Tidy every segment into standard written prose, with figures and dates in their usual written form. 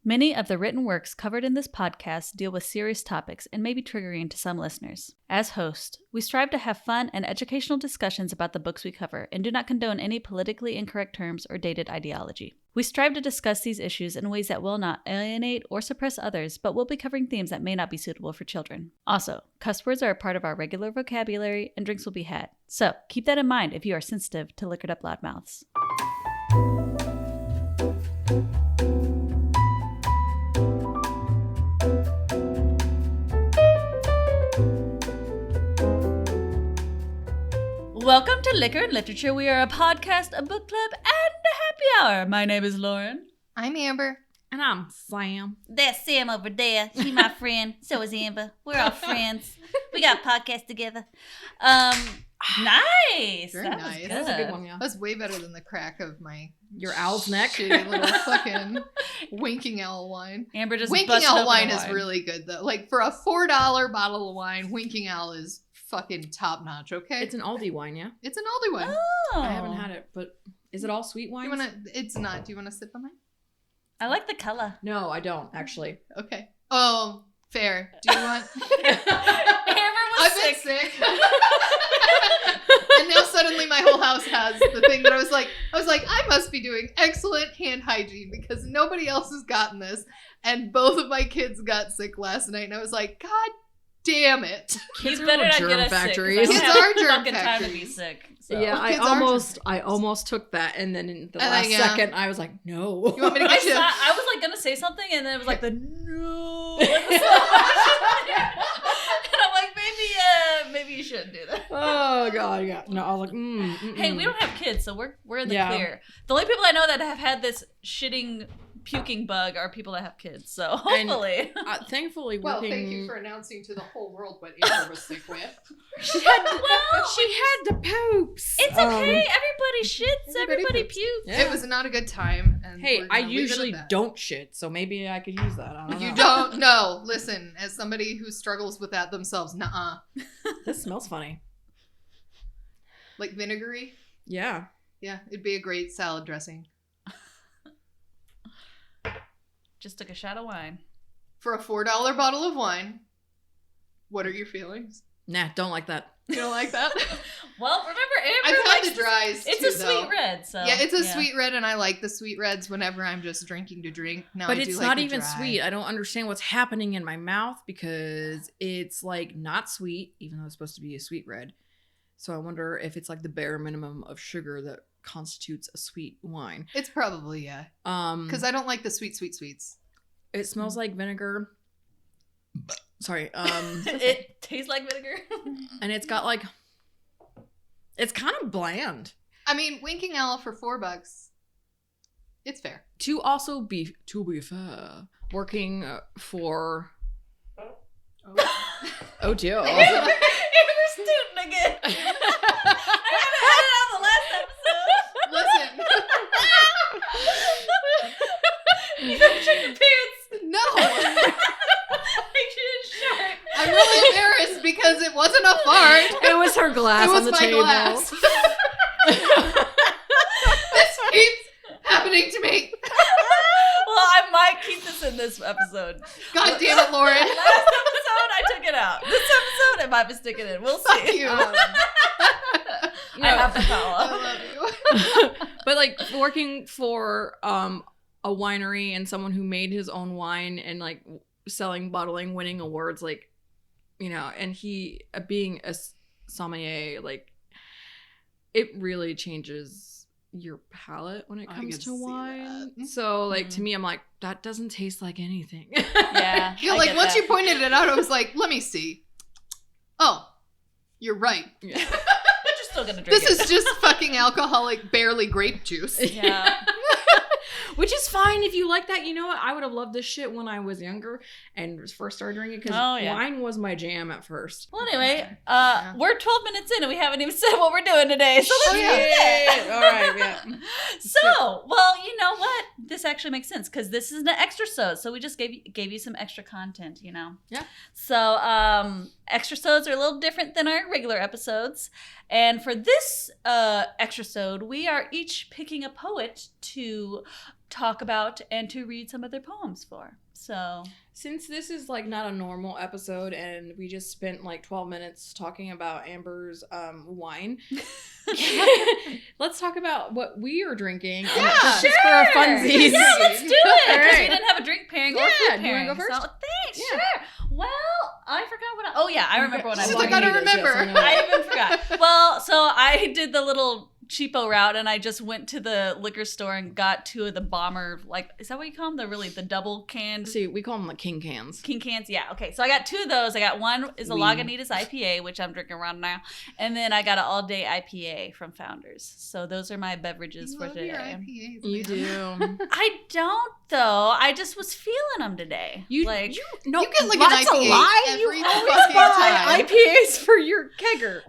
Many of the written works covered in this podcast deal with serious topics and may be triggering to some listeners. As host, we strive to have fun and educational discussions about the books we cover and do not condone any politically incorrect terms or dated ideology. We strive to discuss these issues in ways that will not alienate or suppress others, but will be covering themes that may not be suitable for children. Also, cuss words are a part of our regular vocabulary and drinks will be had. So, keep that in mind if you are sensitive to liquored up loudmouths. Welcome to Liquor and Literature. We are a podcast, a book club, and a happy hour. My name is Lauren. I'm Amber. And I'm Sam. That's Sam over there. She's my friend. So is Amber. We're all friends. We got a podcast together. Nice. Very that nice. Was good. That's a good one, yeah. That was way better than the crack of your owl's neck. shitty little fucking winking owl wine. Amber just Winking busted owl open wine the is really good though. Like for a $4 bottle of wine, winking owl is fucking top notch. Okay, It's an Aldi wine, yeah? it's an Aldi wine. Oh. I haven't had it, but is it all sweet wine? It's not. Do you want to sip on mine? I like the color. No, I don't, actually. Okay. Oh, fair. Do you want? Amber was I've been sick. And now suddenly my whole house has the thing that I was like, I must be doing excellent hand hygiene because nobody else has gotten this. And both of my kids got sick last night. And I was like, God damn it. Kids You are better little not germ get us factories. sick. 'Cause I Kids don't are have germ fucking time to be factories. sick. So. Yeah, Kids are I almost took that, and then in the And last then, yeah. second, I was like, no. You want me to get you? I was like gonna say something, and then it was like the no. and I'm like, maybe you shouldn't do that. Oh, God, yeah. No, I was like, Hey, we don't have kids, so we're in the Yeah. clear. The only people I know that have had this puking bug are people that have kids. So hopefully, Thankfully, Well, working... thank you for announcing to the whole world what Amber was sick with. She had the poops. it's okay. Everybody shits. everybody Everybody poops. pukes. Yeah. It was not a good time. And Hey, we're I gonna leave it at usually that. don't shit, so maybe I could use that. I don't know. You don't know. Listen, as somebody who struggles with that themselves, nuh-uh. This smells funny. Like vinegary? Yeah. Yeah, it'd be a great salad dressing. Just took a shot of wine. For a $4 bottle of wine, what are your feelings? Nah, don't like that. You don't like that? Well, remember, I've Amber had likes the dries It's too, a sweet though. red, so Yeah, it's a sweet red, and I like the sweet reds whenever I'm just drinking to drink. Now, But I it's do like not the even dry. sweet. I don't understand what's happening in my mouth because it's like not sweet, even though it's supposed to be a sweet red. So I wonder if it's like the bare minimum of sugar that constitutes a sweet wine. It's probably, yeah. Because I don't like the sweets. It smells like vinegar. Sorry. It tastes like vinegar. And it's got like, it's kind of bland. I mean, winking owl for $4. It's fair. To be fair, working for. Oh dear. Amber's tooting again. I had to edit out the last episode. Listen. You gotta check your pants. No. Make sure it's short. I'm really embarrassed because it wasn't a fart. It was her glass It was on the my table. glass. This keeps happening to me. Well, I might keep this in this episode. God damn it, Lauren. Last episode, I took it out. This episode, I might be sticking it. We'll see. Fuck you. I have to I follow. love you. But like working for a winery and someone who made his own wine and like selling, bottling, winning awards, like, you know, and he being a sommelier, like, it really changes your palate when it I comes can to see wine. that. So like to me, I'm like, that doesn't taste like anything. Yeah. Yeah, I like get once that. you pointed it out, I was like, let me see. Oh, you're right. Yeah. But you're still gonna drink This it. is just fucking alcoholic, barely grape juice. Yeah. Which is fine if you like that. You know what? I would have loved this shit when I was younger and first started drinking because Oh, yeah. wine was my jam at first. Well, anyway, Yeah. we're 12 minutes in and we haven't even said what we're doing today. So let's Oh, do yeah. that. All right, yeah. So, well, you know what? This actually makes sense because this is an extrasode. So we just gave you some extra content, you know? Yeah. So extrasodes are a little different than our regular episodes. And for this extrasode, we are each picking a poet to talk about and to read some of their poems for. So since this is like not a normal episode and we just spent like 12 minutes talking about Amber's wine, let's talk about what we are drinking. Yeah, just for a funsies. Yeah, let's do it. All Because right. we didn't have a drink pairing or Yeah, food do you wanna pairing. go first? So, thanks. Yeah. Sure. Well, I forgot what I... Oh, yeah, I remember what I She's was like, I don't remember. I even forgot. Well, so I did the little cheapo route, and I just went to the liquor store and got 2 of the bomber, like, is that what you call them? The double canned See, we call them like king cans. king cans. Yeah, okay. So I got 2 of those. I got one is a Lagunitas IPA, which I'm drinking around now, and then I got an all day IPA from Founders. So those are my beverages You for love today. your IPAs, You man. do. I don't though. I just was feeling them today. You like no, You get like that's an a IPA lie. every You fucking always buy time. IPAs for your kegger.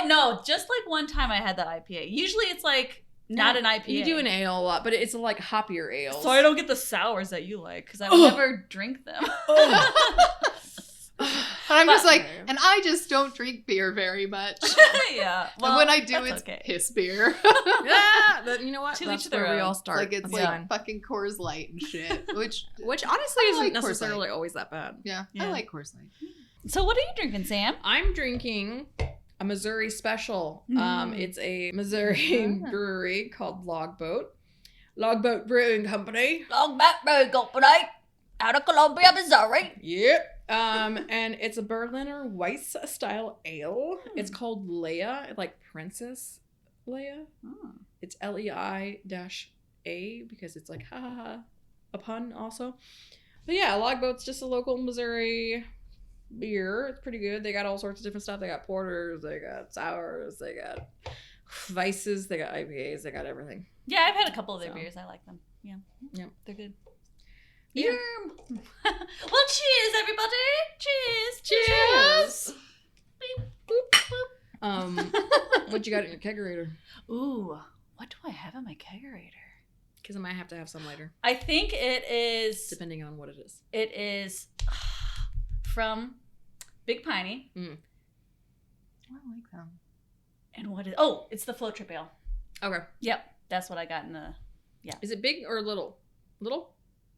no, just like one time I had the IPA. Usually it's like not an IPA. You do an ale a lot, but it's like hoppier ales. So I don't get the sours that you like because I would never drink them. And I'm just like, and I just don't drink beer very much. Yeah. And when I do, that's it's okay. piss beer. Yeah, you know what? To That's each their where we own. all start. Like it's That's like fine. fucking Coors Light and shit. Which Which honestly I isn't like Coors necessarily always that bad. yeah, Yeah. I like Coors Light. So what are you drinking, Sam? I'm drinking a Missouri special. Mm. It's a Missouri Yeah. brewery called Logboat Brewing Company. Long back road company out of Columbia, Missouri. Yep. And it's a Berliner Weiss style ale. It's called Leia, like Princess Leia. It's LEI-A because it's like a pun also. But yeah, Logboat's just a local Missouri beer. It's pretty good. They got all sorts of different stuff. They got porters, they got sours, they got Weisses, they got IPAs, they got everything. Yeah, I've had a couple of their So. beers. I like them. Yeah. Yep. They're good. Yeah. Well, cheers, everybody. Cheers. Cheers. Beep, boop, boop. What you got in your kegerator? Ooh, what do I have in my kegerator? Because I might have to have some later, I think it is. depending on what it is. It is from Big Piney. I like them. And what is? Oh, it's the Flow Trip Ale. Okay. Yep, that's what I got in the Is it big or little? Little?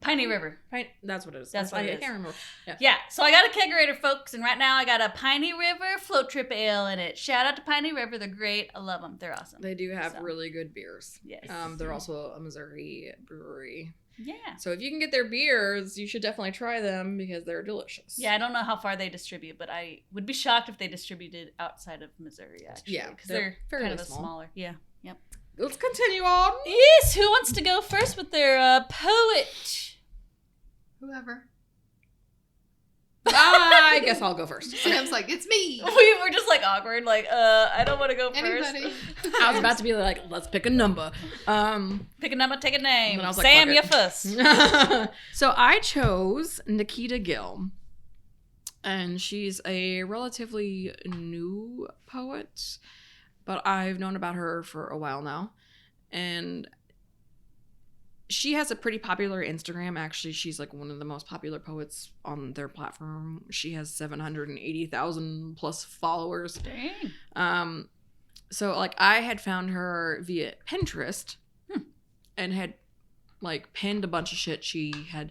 Piney River. That's what it is. That's what it I is. can't remember. Yeah. Yeah, so I got a kegerator, folks, and right now I got a Piney River Float Trip Ale in it. Shout out to Piney River. They're great. I love them. They're awesome. They do have So. really good beers. Yes. They're also a Missouri brewery. Yeah. So if you can get their beers, you should definitely try them because they're delicious. Yeah, I don't know how far they distribute, but I would be shocked if they distributed outside of Missouri, actually. Yeah, because they're they're fairly kind of a small. smaller. Yeah. Yep. Let's continue on. Yes, who wants to go first with their poet? Whoever. I guess I'll go first. Sam's like, it's me. We were just like awkward, like, I don't want to go Anybody. first. I was about to be like, let's pick a number. Pick a number, take a name. And then I was like, Sam, fuck you're it. first. So I chose Nikita Gill. And she's a relatively new poet, but I've known about her for a while now. And she has a pretty popular Instagram. Actually, she's like one of the most popular poets on their platform. She has 780,000 plus followers. Dang. So like I had found her via Pinterest and had like pinned a bunch of shit she had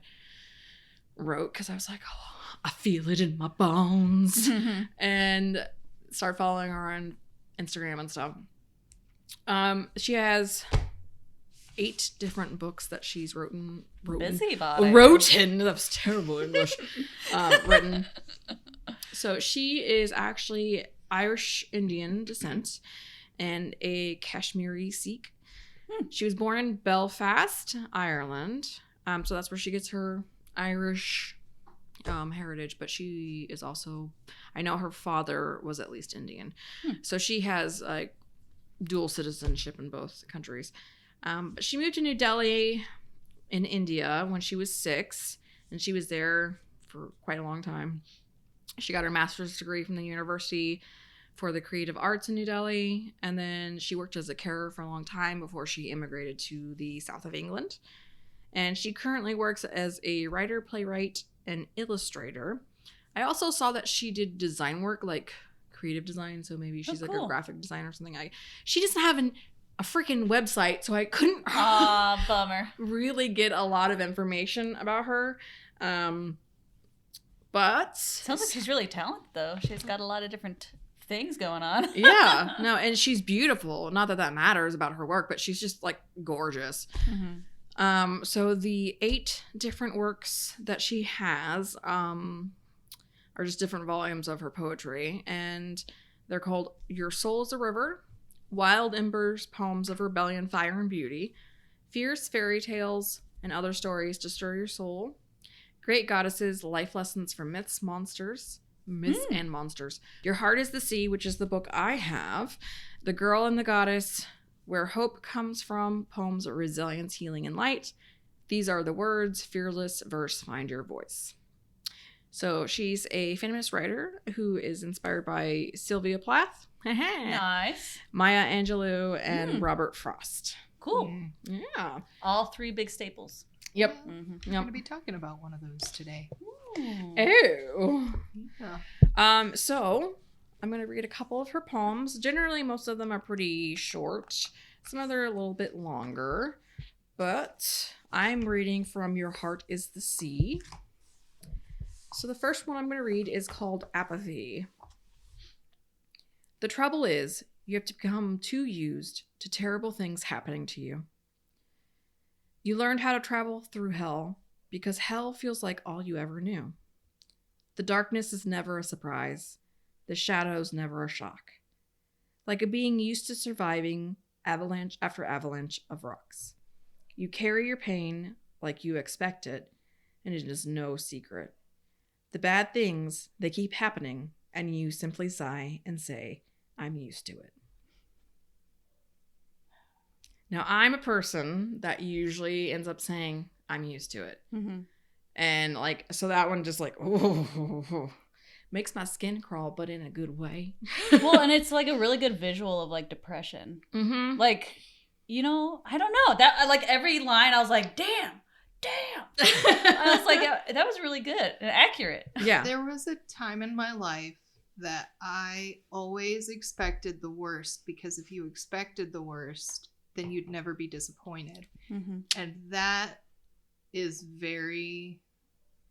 wrote because I was like, oh, I feel it in my bones. And start following her on Instagram and stuff. She has 8 different books that she's written. Busybody. Written. That was terrible English. Written. So she is actually Irish Indian descent and a Kashmiri Sikh. She was born in Belfast, Ireland. So that's where she gets her Irish heritage, but she is also, I know her father was at least Indian. So she has like dual citizenship in both countries. But she moved to New Delhi in India when she was 6, and she was there for quite a long time. She got her master's degree from the University for the Creative Arts in New Delhi, and then she worked as a carer for a long time before she immigrated to the south of England. And she currently works as a writer, playwright, and illustrator. I also saw that she did design work, like creative design, so maybe she's like cool. a graphic designer or something. She doesn't have a freaking website, so I couldn't Bummer. really get a lot of information about her. But Sounds like she's really talented, though. She's got a lot of different things going on. Yeah, no, and she's beautiful. Not that matters about her work, but she's just like gorgeous. Mm-hmm. So the 8 different works that she has are just different volumes of her poetry, and they're called Your Soul is a River, Wild Embers, Poems of Rebellion, Fire, and Beauty, Fierce Fairy Tales and Other Stories to Stir Your Soul, Great Goddesses, Life Lessons from Myths and Monsters, Your Heart is the Sea, which is the book I have, The Girl and the Goddess, Where Hope Comes From, Poems of Resilience, Healing, and Light. These Are the Words, Fearless Verse, Find Your Voice. So she's a feminist writer who is inspired by Sylvia Plath, Nice. Maya Angelou, and Robert Frost. Cool. Yeah. All 3 big staples. Yep. Mm-hmm. We're going to be talking about one of those today. Ew. Yeah. So I'm going to read a couple of her poems. Generally, most of them are pretty short. Some of them are a little bit longer. But I'm reading from Your Heart is the Sea. So the first one I'm going to read is called Apathy. The trouble is, you have to become too used to terrible things happening to you. You learned how to travel through hell because hell feels like all you ever knew. The darkness is never a surprise. The shadows never a shock. Like a being used to surviving avalanche after avalanche of rocks. You carry your pain like you expect it, and it is no secret. The bad things, they keep happening, and you simply sigh and say, I'm used to it. Now, I'm a person that usually ends up saying, I'm used to it. Mm-hmm. And, like, so that one just, like, makes my skin crawl, but in a good way. Well, and it's, like, a really good visual of, like, depression. Mm-hmm. Like, you know, I don't know. That, like, every line, I was like, damn. I was like, that was really good and accurate. Yeah. There was a time in my life that I always expected the worst, because if you expected the worst, then you'd never be disappointed. Mm-hmm. And that is very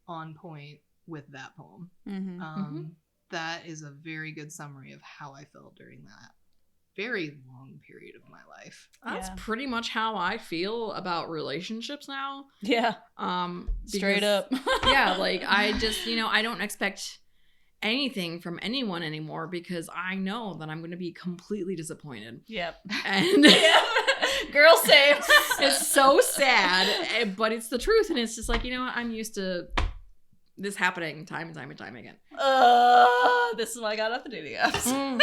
on point with that poem. Mm-hmm. That is a very good summary of how I felt during that very long period of my life. That's pretty much how I feel about relationships now. Yeah. Straight up. Yeah, like I just, I don't expect anything from anyone anymore because I know that I'm going to be completely disappointed. Yep. And girl same. It's so sad, but it's the truth. And it's just like, I'm used to this happening time and time and time again. This is why I got off the dating apps.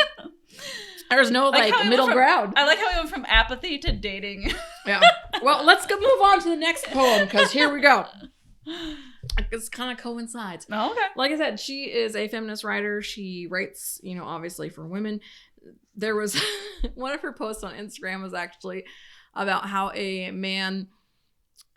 There's no middle ground. I like how we went from apathy to dating. Yeah. Well, let's go move on to the next poem because here we go. This kind of coincides. Oh, okay. Like I said, she is a feminist writer. She writes, obviously for women. There was one of her posts on Instagram was actually about how a man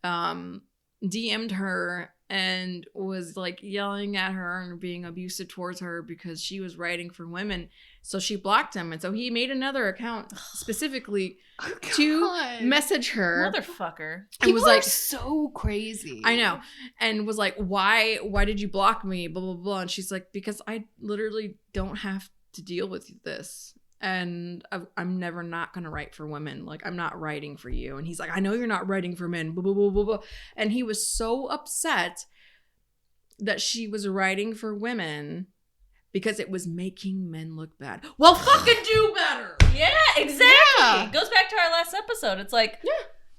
DM'd her and was like yelling at her and being abusive towards her because she was writing for women. So she blocked him. And so he made another account specifically to message her. Motherfucker. People was like, are so crazy. I know. And was like, why did you block me? Blah, blah, blah. And she's like, because I literally don't have to deal with this. And I'm never not going to write for women. Like, I'm not writing for you. And he's like, I know you're not writing for men. Blah, blah, blah, blah, blah. And he was so upset that she was writing for women because it was making men look bad. Well, fucking do better. Yeah, exactly. Yeah. It goes back to our last episode. It's like,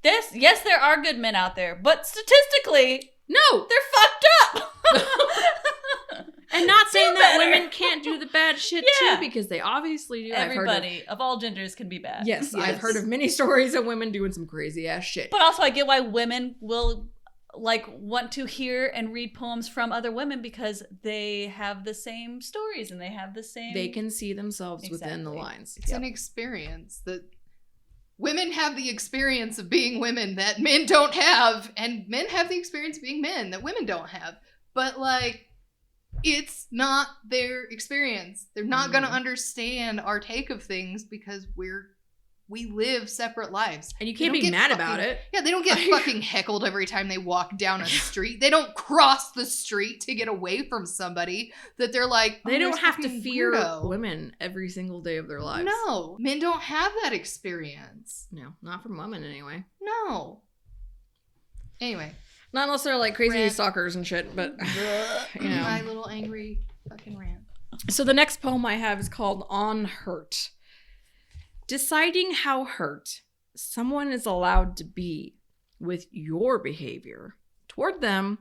yes, there are good men out there, but statistically, no, they're fucked up. And not saying that women can't do the bad shit too, because they obviously do. Everybody of all genders can be bad. Yes, I've heard of many stories of women doing some crazy ass shit. But also I get why women will want to hear and read poems from other women because they have the same stories and they have the same... They can see themselves within the lines. It's an experience that women have the experience of being women that men don't have, and men have the experience of being men that women don't have. But it's not their experience. They're not going to understand our take of things because we're We live separate lives. And you can't be mad about it. Yeah, they don't get fucking heckled every time they walk down a street. They don't cross the street to get away from somebody that they're like, they don't have to fear weirdo. women every single day of their lives. No, men don't have that experience. No, not from women anyway. No. Anyway. Not unless they're like crazy Rant. stalkers and shit, but you know. My little angry fucking rant. So the next poem I have is called On Hurt. Deciding how hurt someone is allowed to be with your behavior toward them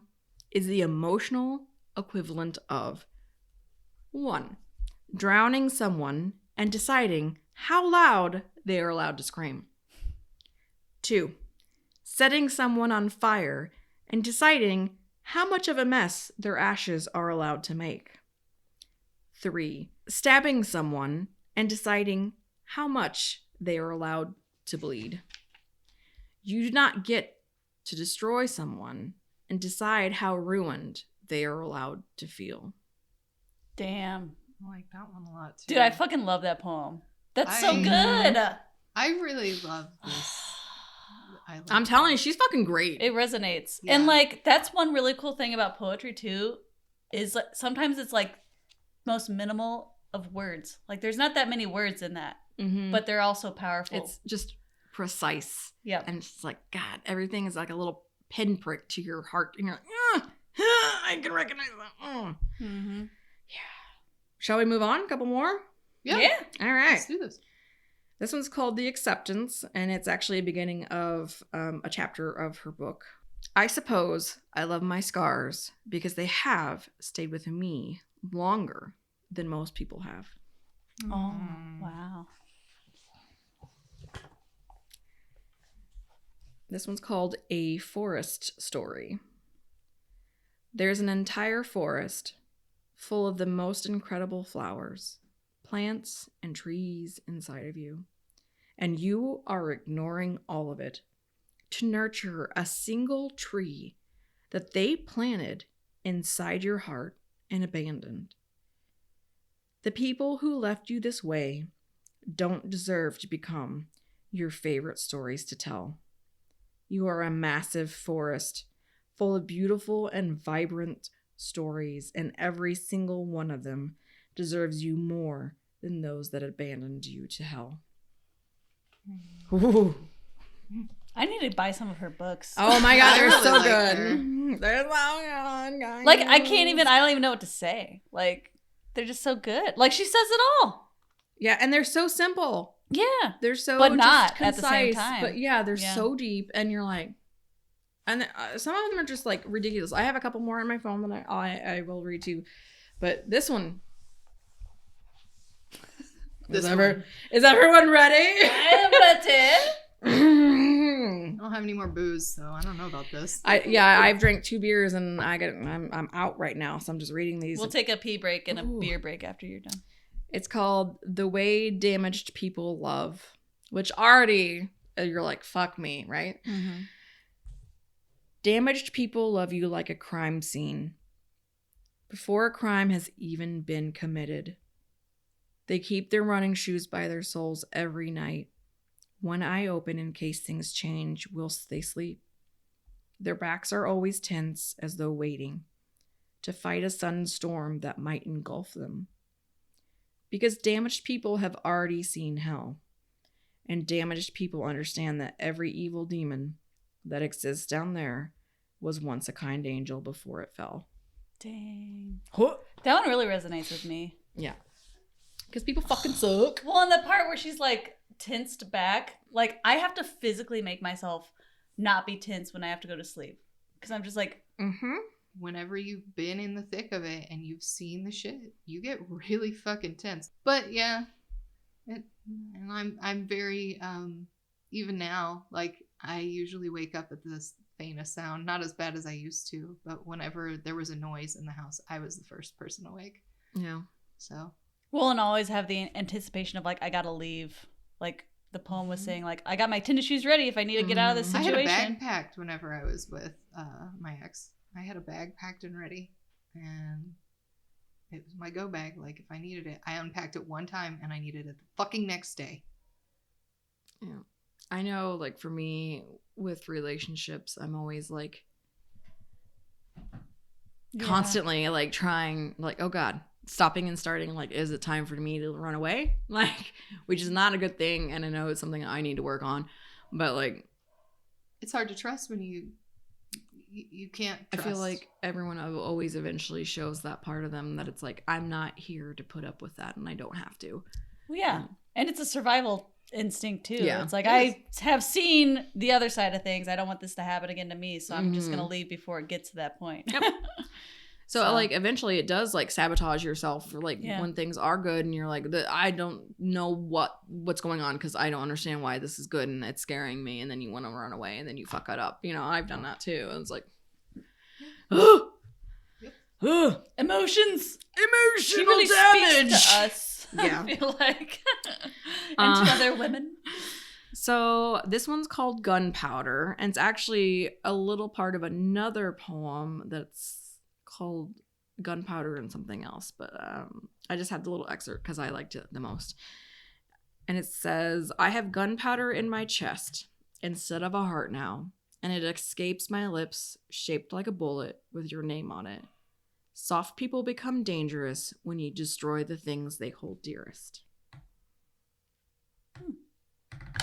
is the emotional equivalent of 1. Drowning someone and deciding how loud they are allowed to scream. 2. Setting someone on fire and deciding how much of a mess their ashes are allowed to make. 3. Stabbing someone and deciding how much they are allowed to bleed. You do not get to destroy someone and decide how ruined they are allowed to feel. Damn. I like that one a lot too. Dude, I fucking love that poem. That's so I- good. I really love this. I'm telling you, she's fucking great. It resonates. Yeah. And like that's one really cool thing about poetry too, is like sometimes it's like most minimal of words. Like there's not that many words in that, Mm-hmm. but they're also powerful. It's just precise. yeah. And it's just like, God, everything is like a little pinprick to your heart. And you're like, I can recognize that. Mm-hmm. Shall we move on? A couple more? Yeah. All right. Let's do this. This one's called The Acceptance, and it's actually a beginning of a chapter of her book. I suppose I love my scars because they have stayed with me longer than most people have. Oh, wow. This one's called A Forest Story. There's an entire forest full of the most incredible flowers, plants, and trees inside of you. And you are ignoring all of it to nurture a single tree that they planted inside your heart and abandoned. The people who left you this way don't deserve to become your favorite stories to tell. You are a massive forest full of beautiful and vibrant stories, and every single one of them deserves you more than those that abandoned you to hell. Ooh. I need to buy some of her books. Oh my God, they're I really so like good. her. They're so good. Like I don't even know what to say. Like they're just so good. Like she says it all. Yeah, and they're so simple. Yeah. They're so But just not concise, at the same time. But yeah, they're Yeah. so deep, and you're like, and some of them are just like ridiculous. I have a couple more on my phone that I will read to, but this one. Is everyone ready? I am ready. I don't have any more booze, so I don't know about this. I've drank 2 beers and I'm out right now, so I'm just reading these. We'll take a pee break and a Ooh. beer break after you're done. It's called The Way Damaged People Love, which already you're like, fuck me, right? Mm-hmm. Damaged people love you like a crime scene. Before a crime has even been committed. They keep their running shoes by their soles every night. One eye open in case things change whilst they sleep. Their backs are always tense as though waiting to fight a sudden storm that might engulf them. Because damaged people have already seen hell. And damaged people understand that every evil demon that exists down there was once a kind angel before it fell. Dang. Huh. That one really resonates with me. Yeah. Because people fucking suck. Well, and the part where she's like tensed back, like I have to physically make myself not be tense when I have to go to sleep. Because I'm just like, Mm-hmm. Whenever you've been in the thick of it and you've seen the shit, you get really fucking tense. But yeah, and I'm very even now, like I usually wake up at this faintest sound, not as bad as I used to, but whenever there was a noise in the house, I was the first person awake. Yeah. So well, and always have the anticipation of like, I gotta leave. Like the poem was saying, like, I got my tennis shoes ready if I need to get out of this I situation. had a bag packed whenever I was with my ex. I had a bag packed and ready, and it was my go bag. Like if I needed it, I unpacked it one time and I needed it the fucking next day. Yeah. I know, like, for me, with relationships, I'm always, like, constantly, like, trying, like, oh, God, stopping and starting, like, is it time for me to run away? Like, which is not a good thing, and I know it's something I need to work on, but, like... It's hard to trust when you can't trust. I feel like everyone always eventually shows that part of them that it's like, I'm not here to put up with that, and I don't have to. Well, yeah. And it's a survival instinct too. Yeah. It's like, I have seen the other side of things. I don't want this to happen again to me, so I'm just gonna leave before it gets to that point. Yep. So like eventually it does like sabotage yourself for like when things are good and you're like, I don't know what's going on because I don't understand why this is good and it's scaring me, and then you want to run away and then you fuck it up. You know, I've done that too. And it's like Emotions. Emotional She really damage speaks to us. Yeah. I feel like. And to other women. So this one's called Gunpowder, and it's actually a little part of another poem that's called Gunpowder and something else, but I just had the little excerpt because I liked it the most. And it says, I have gunpowder in my chest instead of a heart now, and it escapes my lips shaped like a bullet with your name on it. Soft people become dangerous when you destroy the things they hold dearest.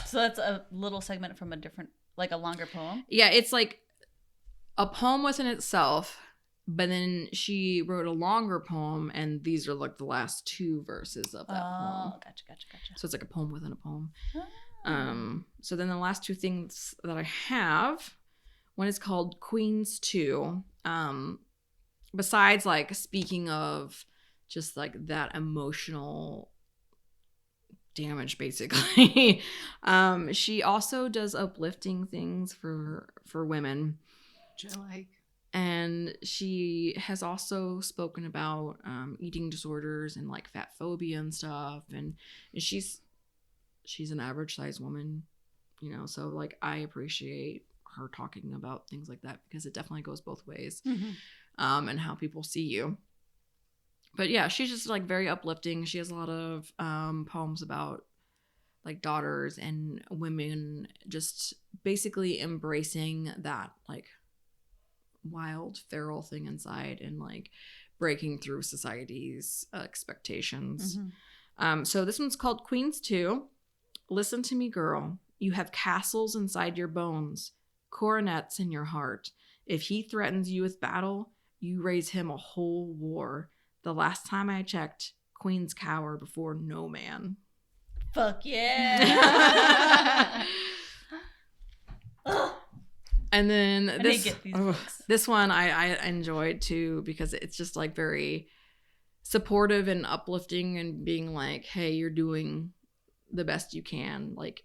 So that's a little segment from a different, like a longer poem? Yeah, it's like a poem within itself, but then she wrote a longer poem, and these are like the last two verses of that poem. Oh, gotcha. So it's like a poem within a poem. Oh. So then the last two things that I have, one is called Queens 2. Besides like speaking of just like that emotional damage basically, she also does uplifting things for women, which I like. and she has also spoken about eating disorders and like fat phobia and stuff, and she's an average sized woman, you know, so like I appreciate her talking about things like that because it definitely goes both ways. And how people see you. But yeah, she's just like very uplifting. She has a lot of poems about like daughters and women just basically embracing that like wild feral thing inside and like breaking through society's expectations. So this one's called Queens 2. Listen to me, girl. You have castles inside your bones, coronets in your heart. If he threatens you with battle, you raise him a whole war. The last time I checked, queens cower before no man. Fuck yeah. And then this one I enjoyed too because it's just like very supportive and uplifting and being like, hey, you're doing the best you can. Like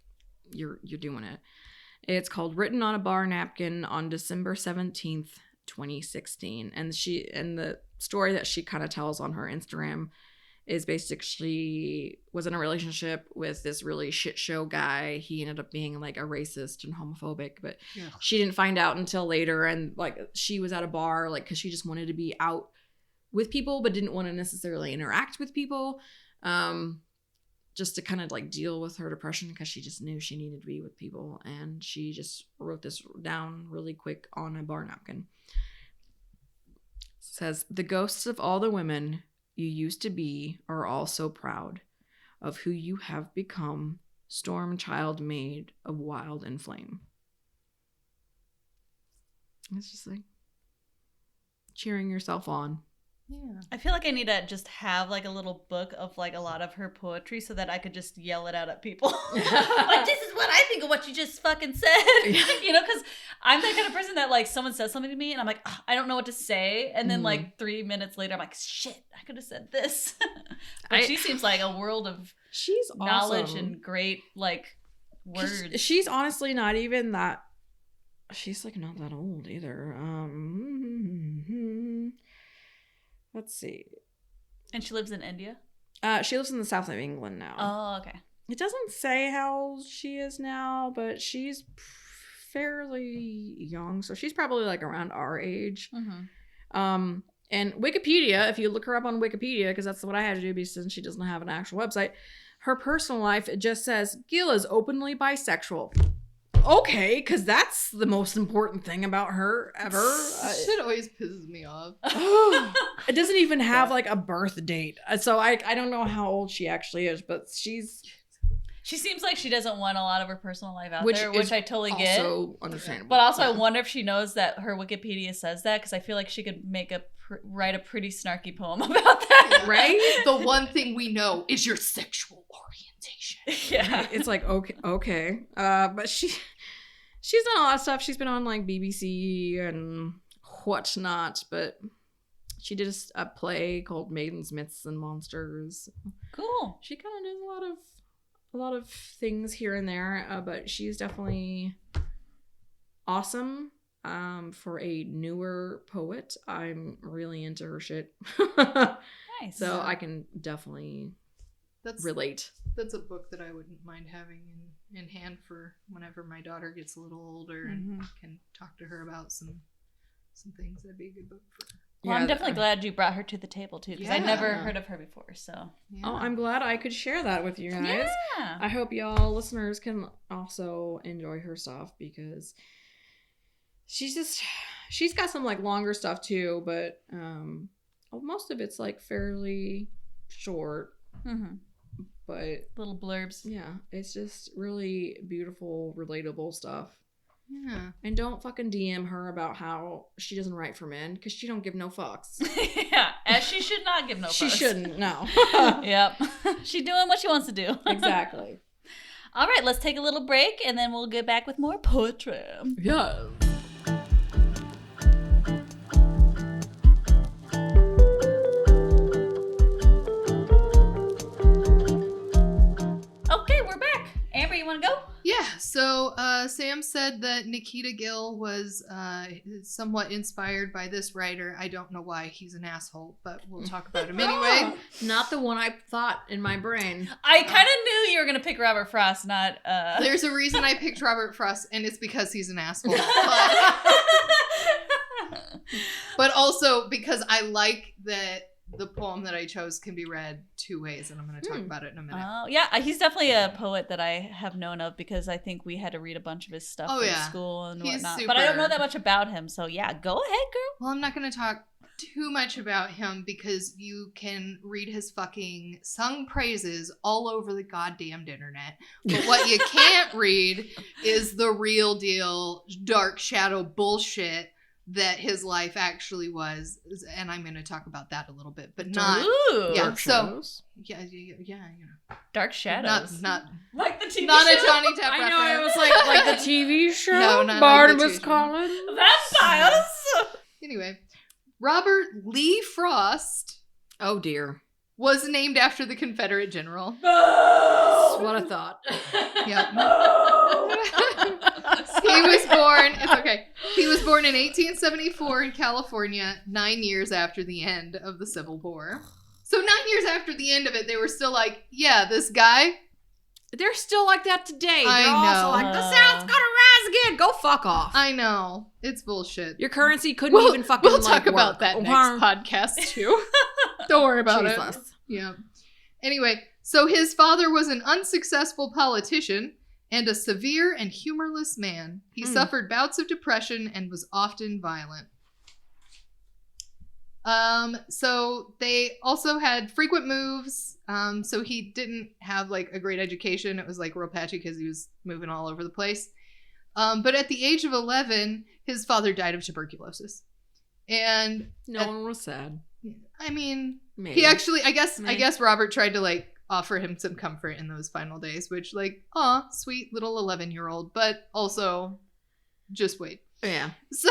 you're doing it. It's called Written on a Bar Napkin on December 17th, 2016. And the story that she kind of tells on her Instagram is basically she was in a relationship with this really shit show guy. He ended up being like a racist and homophobic, but she didn't find out until later. And like she was at a bar like because she just wanted to be out with people but didn't want to necessarily interact with people. Just to kind of like deal with her depression because she just knew she needed to be with people. And she just wrote this down really quick on a bar napkin. It says, the ghosts of all the women you used to be are all so proud of who you have become, storm child made of wild and flame. It's just like cheering yourself on. Yeah. I feel like I need to just have like a little book of like a lot of her poetry so that I could just yell it out at people. Like, this is what I think of what you just fucking said. You know, because I'm that kind of person that like someone says something to me and I'm like, oh, I don't know what to say. And then like 3 minutes later, I'm like, shit, I could have said this. But she seems like a world of knowledge and great like words. She's honestly not even that. She's like not that old either. Let's see. And she lives in India? She lives in the south of England now. Oh, okay. It doesn't say how old she is now, but she's fairly young. So she's probably like around our age. And Wikipedia, if you look her up on Wikipedia, because that's what I had to do since she doesn't have an actual website, her personal life, it just says, Gill is openly bisexual. Okay, because that's the most important thing about her ever. Shit always pisses me off. It doesn't even have like a birth date. So I don't know how old she actually is, but she seems like she doesn't want a lot of her personal life out Which there, is which I totally get. Also understandable. But also, I wonder if she knows that her Wikipedia says that, because I feel like she could write a pretty snarky poem about that. Yeah. Right? The one thing we know is your sexual orientation. Yeah. It's like, okay. But she's done a lot of stuff. She's been on like BBC and whatnot, but she did a play called Maidens, Myths, and Monsters. Cool. She kind of does a lot of things here and there, but she's definitely awesome. For a newer poet, I'm really into her shit. Nice. So I can definitely relate. That's a book that I wouldn't mind having in hand for whenever my daughter gets a little older and can talk to her about some things. That'd be a good book for her. Well, I'm definitely glad you brought her to the table, too, because I never heard of her before, so. Yeah. Oh, I'm glad I could share that with you guys. Yeah. I hope y'all listeners can also enjoy her stuff, because she's got some like longer stuff too, but most of it's like fairly short. But little blurbs. Yeah, it's just really beautiful, relatable stuff. Yeah. And don't fucking DM her about how she doesn't write for men, because she don't give no fucks. Yeah, as she should not give no fucks. She shouldn't, no. Yep. She's doing what she wants to do. Exactly. All right, let's take a little break, and then we'll get back with more poetry. Yeah. Okay, we're back. Amber, you want to go? Yeah, so Sam said that Nikita Gill was somewhat inspired by this writer. I don't know why, he's an asshole, but we'll talk about him anyway. Not the one I thought in my brain. I kind of knew you were going to pick Robert Frost, not... There's a reason I picked Robert Frost, and it's because he's an asshole. But also because I like that the poem that I chose can be read two ways, and I'm going to talk about it in a minute. Oh, yeah, he's definitely a poet that I have known of, because I think we had to read a bunch of his stuff in school and whatnot. But I don't know that much about him, so yeah, go ahead, girl. Well, I'm not going to talk too much about him, because you can read his fucking sung praises all over the goddamned internet. But what you can't read is the real deal dark shadow bullshit that his life actually was, and I'm going to talk about that a little bit, but not. Ooh. Yeah, Dark so shadows? yeah, you know, Dark Shadows. not like the TV not show. a Johnny Depp I reference. know, it was like the TV show. No, not Barnabas like the Collins. Vampires. Anyway, Robert Lee Frost Oh dear. was named after the Confederate general. That's what I thought. Yep. He was born. It's okay. He was born in 1874 in California, 9 years after the end of the Civil War. So 9 years after the end of it, they were still like, yeah, this guy. They're still like that today. They're I also know. like, the South's gonna rise again. Go fuck off. I know. It's bullshit. Your currency couldn't even fucking We'll talk like, about work. that Okay? next podcast too. Don't worry about Jesus. it. Yeah. Anyway, so his father was an unsuccessful politician and a severe and humorless man. He suffered bouts of depression and was often violent. So they also had frequent moves. So he didn't have like a great education. It was like real patchy because he was moving all over the place. But at the age of 11, his father died of tuberculosis. And No one was sad. I mean, Maybe. he actually, I guess Maybe. Robert tried to like offer him some comfort in those final days, which like, aw, sweet little 11-year-old, but also just wait. Yeah. So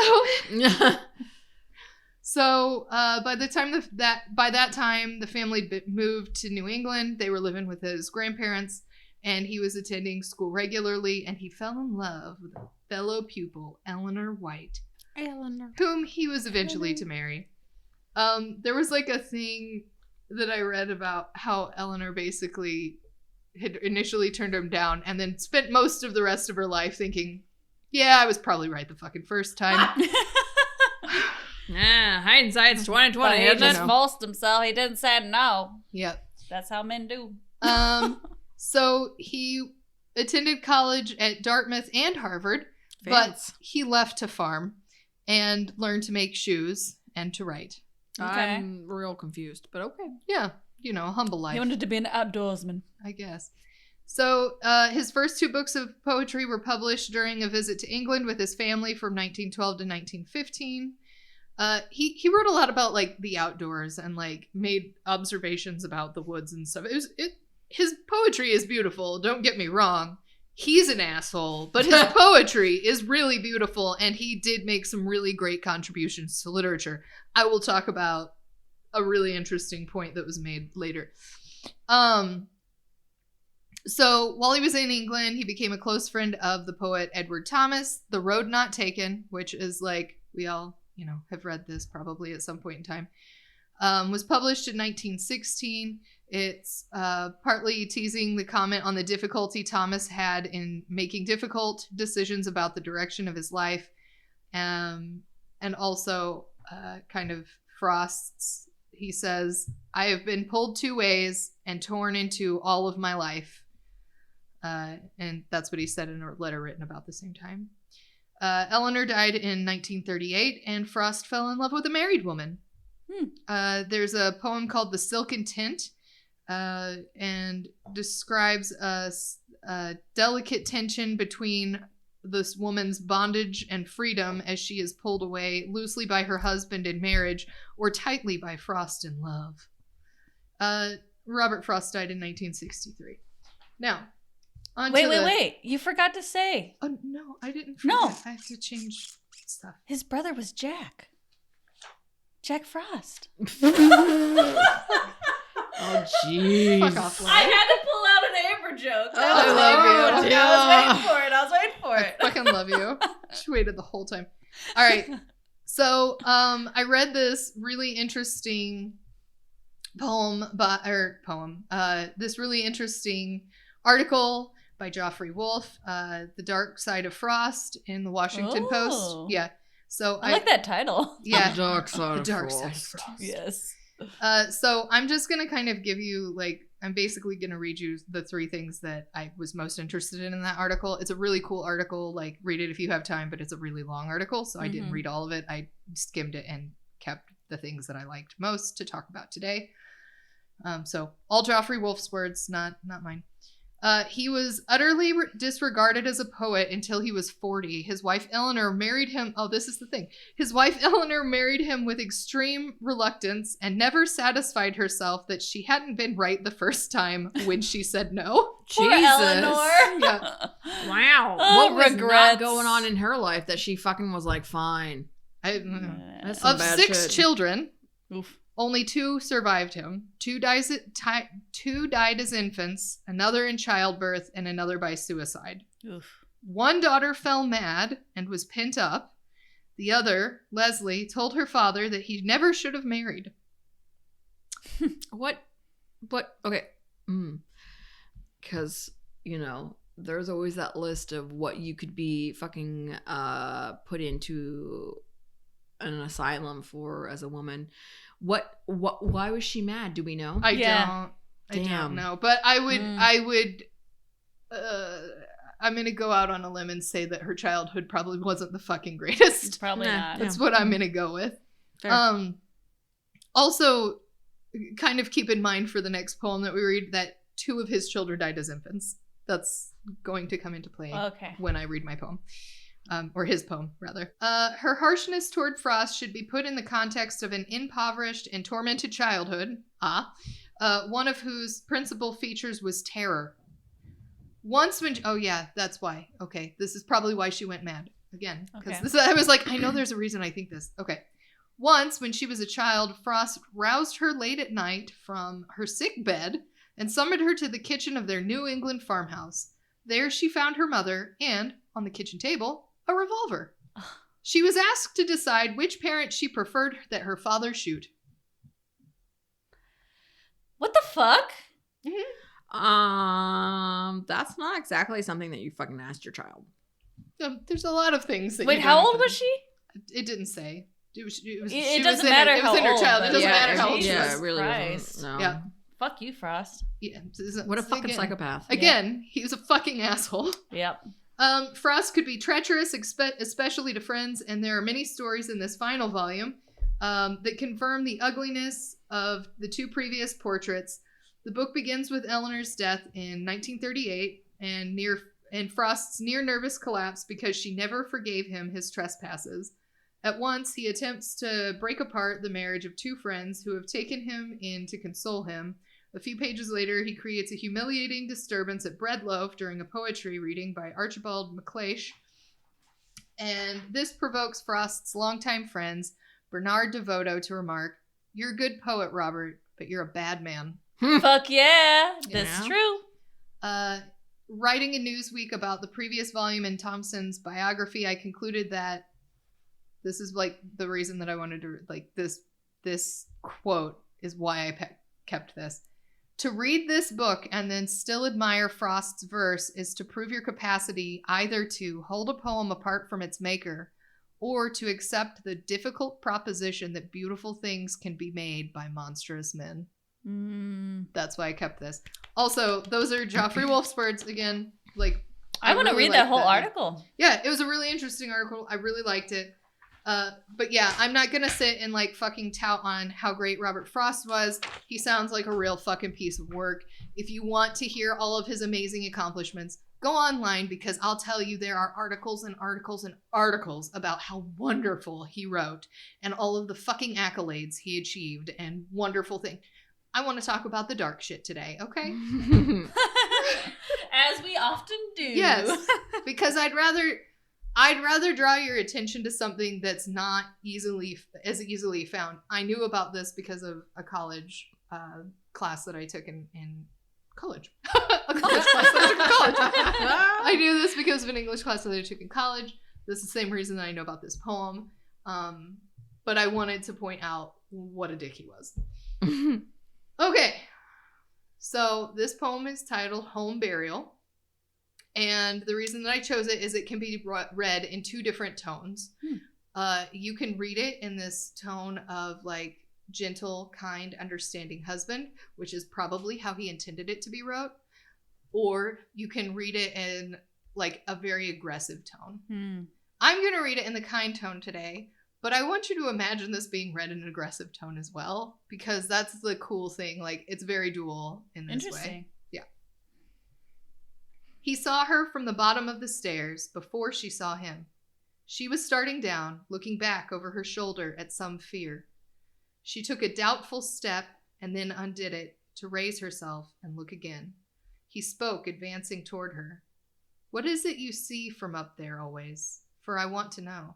by that time the family moved to New England. They were living with his grandparents, and he was attending school regularly, and he fell in love with a fellow pupil, Eleanor White, whom he was eventually to marry. There was like a thing that I read about how Eleanor basically had initially turned him down and then spent most of the rest of her life thinking, yeah, I was probably right the fucking first time. Yeah, hindsight's 20/20, But he isn't just it? forced himself. He didn't say no. Yep. That's how men do. So he attended college at Dartmouth and Harvard, but he left to farm and learned to make shoes and to write. Okay. I'm real confused, but okay. Yeah, a humble life. He wanted to be an outdoorsman, I guess. So his first 2 books of poetry were published during a visit to England with his family from 1912 to 1915. He wrote a lot about like the outdoors and like made observations about the woods and stuff. His poetry is beautiful. Don't get me wrong. He's an asshole, but his poetry is really beautiful, and he did make some really great contributions to literature. I will talk about a really interesting point that was made later. So while he was in England, he became a close friend of the poet Edward Thomas. The Road Not Taken, which is like, we all, have read this probably at some point in time, was published in 1916. It's partly teasing the comment on the difficulty Thomas had in making difficult decisions about the direction of his life, and also kind of Frost's. He says, "I have been pulled 2 ways and torn into all of my life." And that's what he said in a letter written about the same time. Eleanor died in 1938, and Frost fell in love with a married woman. There's a poem called The Silken Tint, and describes a delicate tension between this woman's bondage and freedom as she is pulled away loosely by her husband in marriage or tightly by Frost in love. Robert Frost died in 1963. Now, wait. You forgot to say. Oh, no, I didn't forget. No. I have to change stuff. His brother was Jack. Jack Frost. Oh, jeez. Fuck off, Lauren. I had to pull out an Amber joke. I love you. I was waiting for it. I fucking love you. She waited the whole time. All right. So, I read this really interesting this really interesting article by Joffrey Wolfe, The Dark Side of Frost in the Washington Post. Yeah. So I like that title. Yeah. The Dark Side of Frost. Yes. So I'm just going to kind of give you, I'm basically going to read you the 3 things that I was most interested in that article. It's a really cool article. Read it if you have time, but it's a really long article, so I didn't read all of it. I skimmed it and kept the things that I liked most to talk about today. So all Joffrey Wolfe's words, not mine. He was utterly disregarded as a poet until he was 40. His wife Eleanor married him. Oh, this is the thing. His wife Eleanor married him with extreme reluctance and never satisfied herself that she hadn't been right the first time when she said no. Poor Eleanor. Yeah. Wow. Oh, what was regrets. not going on in her life that she fucking was like, fine. Of some bad 6 shit. children, Oof. only 2 survived him. 2 died as infants, another in childbirth, and another by suicide. Oof. 1 daughter fell mad and was pent up. The other, Leslie, told her father that he never should have married. What? Okay. Because, there's always that list of what you could be fucking put into an asylum for as a woman. Why was she mad? Do we know? I don't know. But I'm going to go out on a limb and say that her childhood probably wasn't the fucking greatest. Probably not. That's what I'm going to go with. Fair. Also, kind of keep in mind for the next poem that we read that 2 of his children died as infants. That's going to come into play when I read my poem. Or his poem, rather. Her harshness toward Frost should be put in the context of an impoverished and tormented childhood, one of whose principal features was terror. Once when... Oh, yeah, that's why. Okay, this is probably why she went mad. Again, because I was like, I know there's a reason I think this. Okay. Once, when she was a child, Frost roused her late at night from her sick bed and summoned her to the kitchen of their New England farmhouse. There she found her mother and, on the kitchen table, a revolver. She was asked to decide which parent she preferred that her father shoot. What the fuck? That's not exactly something that you fucking asked your child. There's a lot of things that. Wait, how old was she? It didn't say. It doesn't matter how old. It was in her child. It doesn't matter how old she was. Yeah, it really Christ. doesn't. No. Yeah. Fuck you, Frost. Yeah, What a fucking psychopath. Again, he was a fucking asshole. Yep. Frost could be treacherous, especially to friends, and there are many stories in this final volume that confirm the ugliness of the two previous portraits. The book begins with Eleanor's death in 1938 and Frost's near-nervous collapse because she never forgave him his trespasses. At once, he attempts to break apart the marriage of two friends who have taken him in to console him. A few pages later, he creates a humiliating disturbance at Breadloaf during a poetry reading by Archibald MacLeish. And this provokes Frost's longtime friends, Bernard DeVoto, to remark, "You're a good poet, Robert, but you're a bad man." Fuck yeah. That's true. Writing in Newsweek about the previous volume in Thompson's biography, I concluded that this is like the reason that I wanted to, like, this quote is why I kept this. To read this book and then still admire Frost's verse is to prove your capacity either to hold a poem apart from its maker or to accept the difficult proposition that beautiful things can be made by monstrous men. That's why I kept this. Also, those are Joffrey Wolf's words again. Like, I want to read that whole article. Yeah, it was a really interesting article. I really liked it. But yeah, I'm not gonna sit and like fucking tout on how great Robert Frost was. He sounds like a real fucking piece of work. If you want to hear all of his amazing accomplishments, go online because I'll tell you there are articles and articles and articles about how wonderful he wrote and all of the fucking accolades he achieved and wonderful things. I want to talk about the dark shit today, okay? As we often do. Yes, because I'd rather draw your attention to something that's not easily found. I knew about this because of a college class that I took in college. A college class that I took in college. I knew this because of an English class that I took in college. This is the same reason that I know about this poem. But I wanted to point out what a dick he was. Okay, so this poem is titled Home Burial, and the reason that I chose it is it can be read in two different tones. You can read it in this tone of like gentle, kind, understanding husband, which is probably how he intended it to be wrote, or you can read it in like a very aggressive tone. I'm going to read it in the kind tone today. But I want you to imagine this being read in an aggressive tone as well, because that's the cool thing. Like, it's very dual in this way. Yeah. He saw her from the bottom of the stairs before she saw him. She was starting down, looking back over her shoulder at some fear. She took a doubtful step and then undid it to raise herself and look again. He spoke, advancing toward her. "What is it you see from up there always? For I want to know."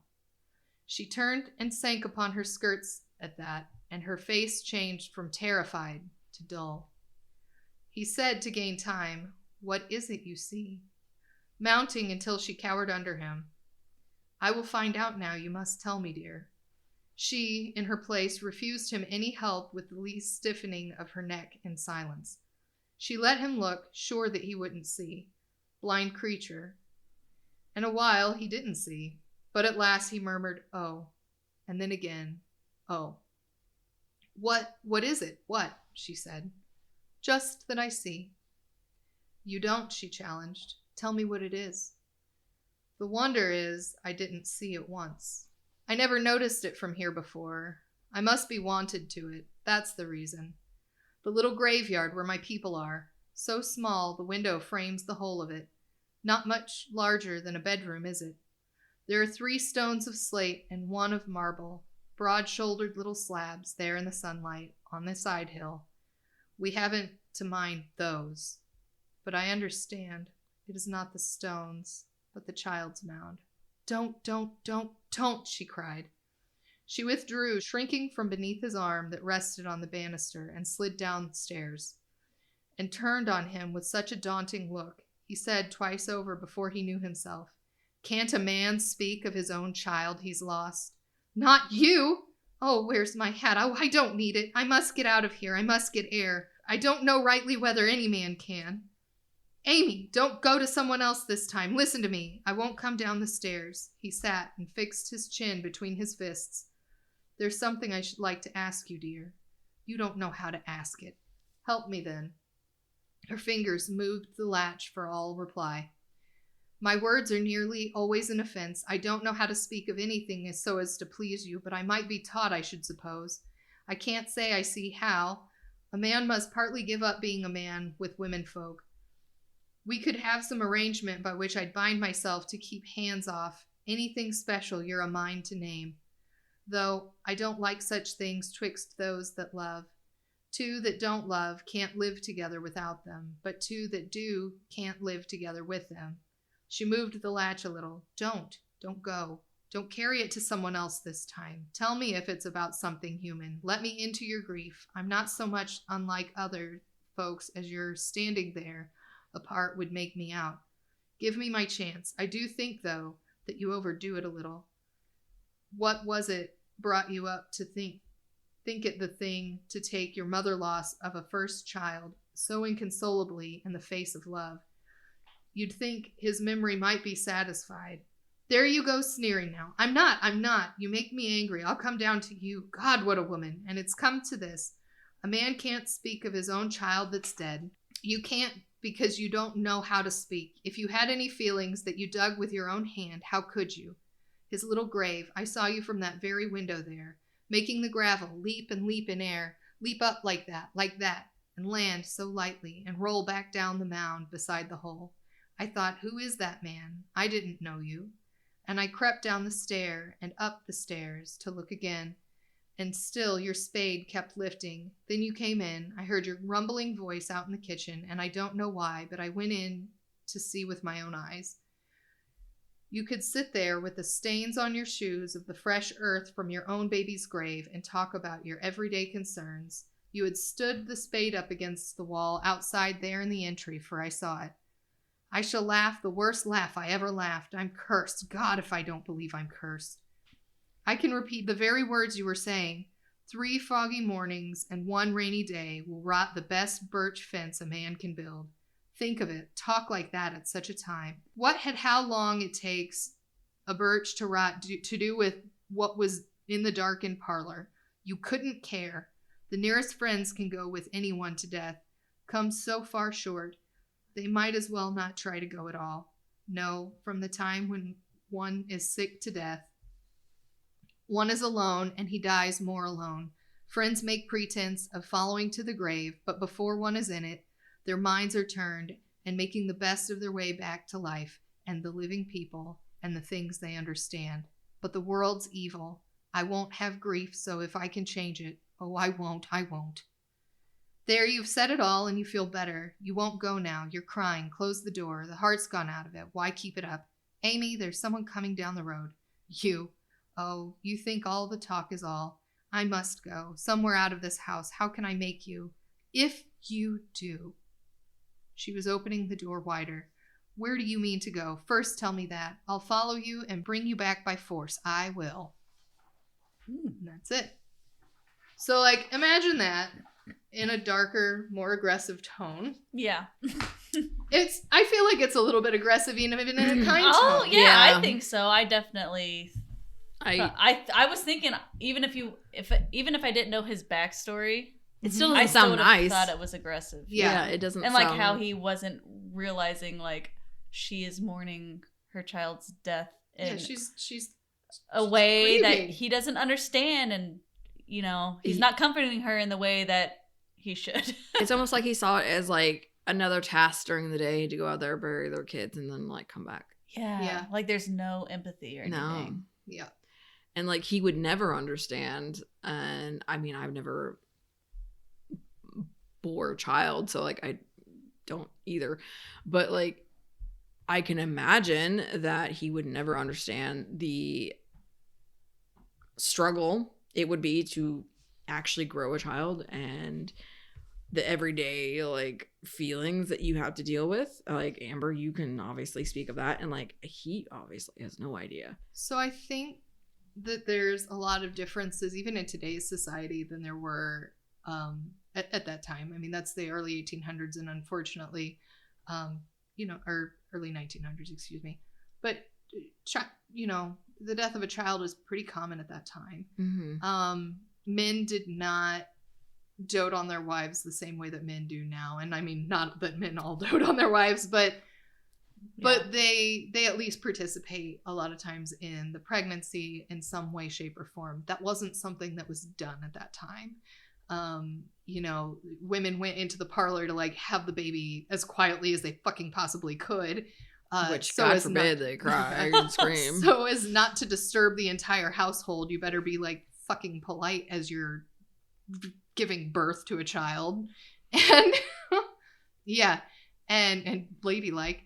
She turned and sank upon her skirts at that, and her face changed from terrified to dull. He said to gain time, "What is it you see?" Mounting until she cowered under him. "I will find out now. You must tell me, dear." She, in her place, refused him any help with the least stiffening of her neck in silence. She let him look, sure that he wouldn't see. Blind creature. And a while he didn't see. But at last he murmured, "Oh," and then again, "Oh." What is it? What?" she said. "Just that I see." "You don't," she challenged. "Tell me what it is." "The wonder is I didn't see it once. I never noticed it from here before. I must be wanted to it. That's the reason. The little graveyard where my people are. So small the window frames the whole of it. Not much larger than a bedroom, is it? There are 3 stones of slate and 1 of marble, broad-shouldered little slabs there in the sunlight on the side hill. We haven't to mind those. But I understand. It is not the stones, but the child's mound." Don't, she cried. She withdrew, shrinking from beneath his arm that rested on the banister, and slid downstairs, and turned on him with such a daunting look. He said twice over before he knew himself, "Can't a man speak of his own child he's lost?" "Not you! Oh, where's my hat? I don't need it. I must get out of here. I must get air. I don't know rightly whether any man can." "Amy, don't go to someone else this time. Listen to me. I won't come down the stairs." He sat and fixed his chin between his fists. "There's something I should like to ask you, dear. You don't know how to ask it. Help me then. Her fingers moved the latch for all reply. My words are nearly always an offense. I don't know how to speak of anything so as to please you, but I might be taught, I should suppose. I can't say I see how. A man must partly give up being a man with women folk. We could have some arrangement by which I'd bind myself to keep hands off anything special you're a mind to name. Though I don't like such things twixt those that love. Two that don't love can't live together without them, but two that do can't live together with them. She moved the latch a little. Don't go. Don't carry it to someone else this time. Tell me if it's about something human. Let me into your grief. I'm not so much unlike other folks as your standing there apart would make me out. Give me my chance. I do think, though, that you overdo it a little. What was it brought you up to think it the thing to take your mother loss of a first child so inconsolably in the face of love? You'd think his memory might be satisfied. There you go sneering now. I'm not. You make me angry. I'll come down to you. God, what a woman. And it's come to this. A man can't speak of his own child that's dead. You can't because you don't know how to speak. If you had any feelings that you dug with your own hand, how could you? His little grave, I saw you from that very window there, making the gravel leap and leap in air, leap up like that, and land so lightly, and roll back down the mound beside the hole. I thought, who is that man? I didn't know you. And I crept down the stair and up the stairs to look again, and still your spade kept lifting. Then you came in. I heard your rumbling voice out in the kitchen, and I don't know why, but I went in to see with my own eyes. You could sit there with the stains on your shoes of the fresh earth from your own baby's grave and talk about your everyday concerns. You had stood the spade up against the wall outside there in the entry, for I saw it. I shall laugh the worst laugh I ever laughed. I'm cursed. God, if I don't believe I'm cursed. I can repeat the very words you were saying. 3 foggy mornings and 1 rainy day will rot the best birch fence a man can build. Think of it. Talk like that at such a time. What had how long it takes a birch to rot to do with what was in the darkened parlor? You couldn't care. The nearest friends can go with anyone to death. Come so far short. They might as well not try to go at all. No, from the time when one is sick to death, one is alone, and he dies more alone. Friends make pretense of following to the grave, but before one is in it, their minds are turned and making the best of their way back to life and the living people and the things they understand. But the world's evil. I won't have grief, so if I can change it, oh, I won't. There, you've said it all and you feel better. You won't go now. You're crying. Close the door. The heart's gone out of it. Why keep it up? Amy, there's someone coming down the road. You. Oh, you think all the talk is all. I must go. Somewhere out of this house. How can I make you? If you do. She was opening the door wider. Where do you mean to go? First tell me that. I'll follow you and bring you back by force. I will. And that's it. So, imagine that. In a darker, more aggressive tone. Yeah. I feel like it's a little bit aggressive even in a kind tone. Oh, yeah, I think so. I definitely I was thinking even if I didn't know his backstory, it still doesn't sound nice. Thought it was aggressive. Yeah, it doesn't and sound... how he wasn't realizing she is mourning her child's death in she's a way grieving. that he doesn't understand, and he's not comforting her in the way that he should. It's almost like he saw it as another task during the day to go out there, bury their kids, and then come back. Yeah. There's no empathy or anything. No. Yeah. And he would never understand. And I mean, I've never bore a child, so I don't either. But I can imagine that he would never understand the struggle it would be to actually grow a child and the everyday feelings that you have to deal with. Amber, you can obviously speak of that, and he obviously has no idea. So I think that there's a lot of differences even in today's society than there were at that time. I mean, that's the early 1800s, and unfortunately or early 1900s, excuse me, but the death of a child was pretty common at that time. Mm-hmm. Men did not dote on their wives the same way that men do now. And I mean, not that men all dote on their wives, but they at least participate a lot of times in the pregnancy in some way, shape, or form. That wasn't something that was done at that time. You know, women went into the parlor to like have the baby as quietly as they fucking possibly could. Which, God forbid, they cry and scream. So as not to disturb the entire household, you better be like fucking polite as you're giving birth to a child. And yeah, and ladylike.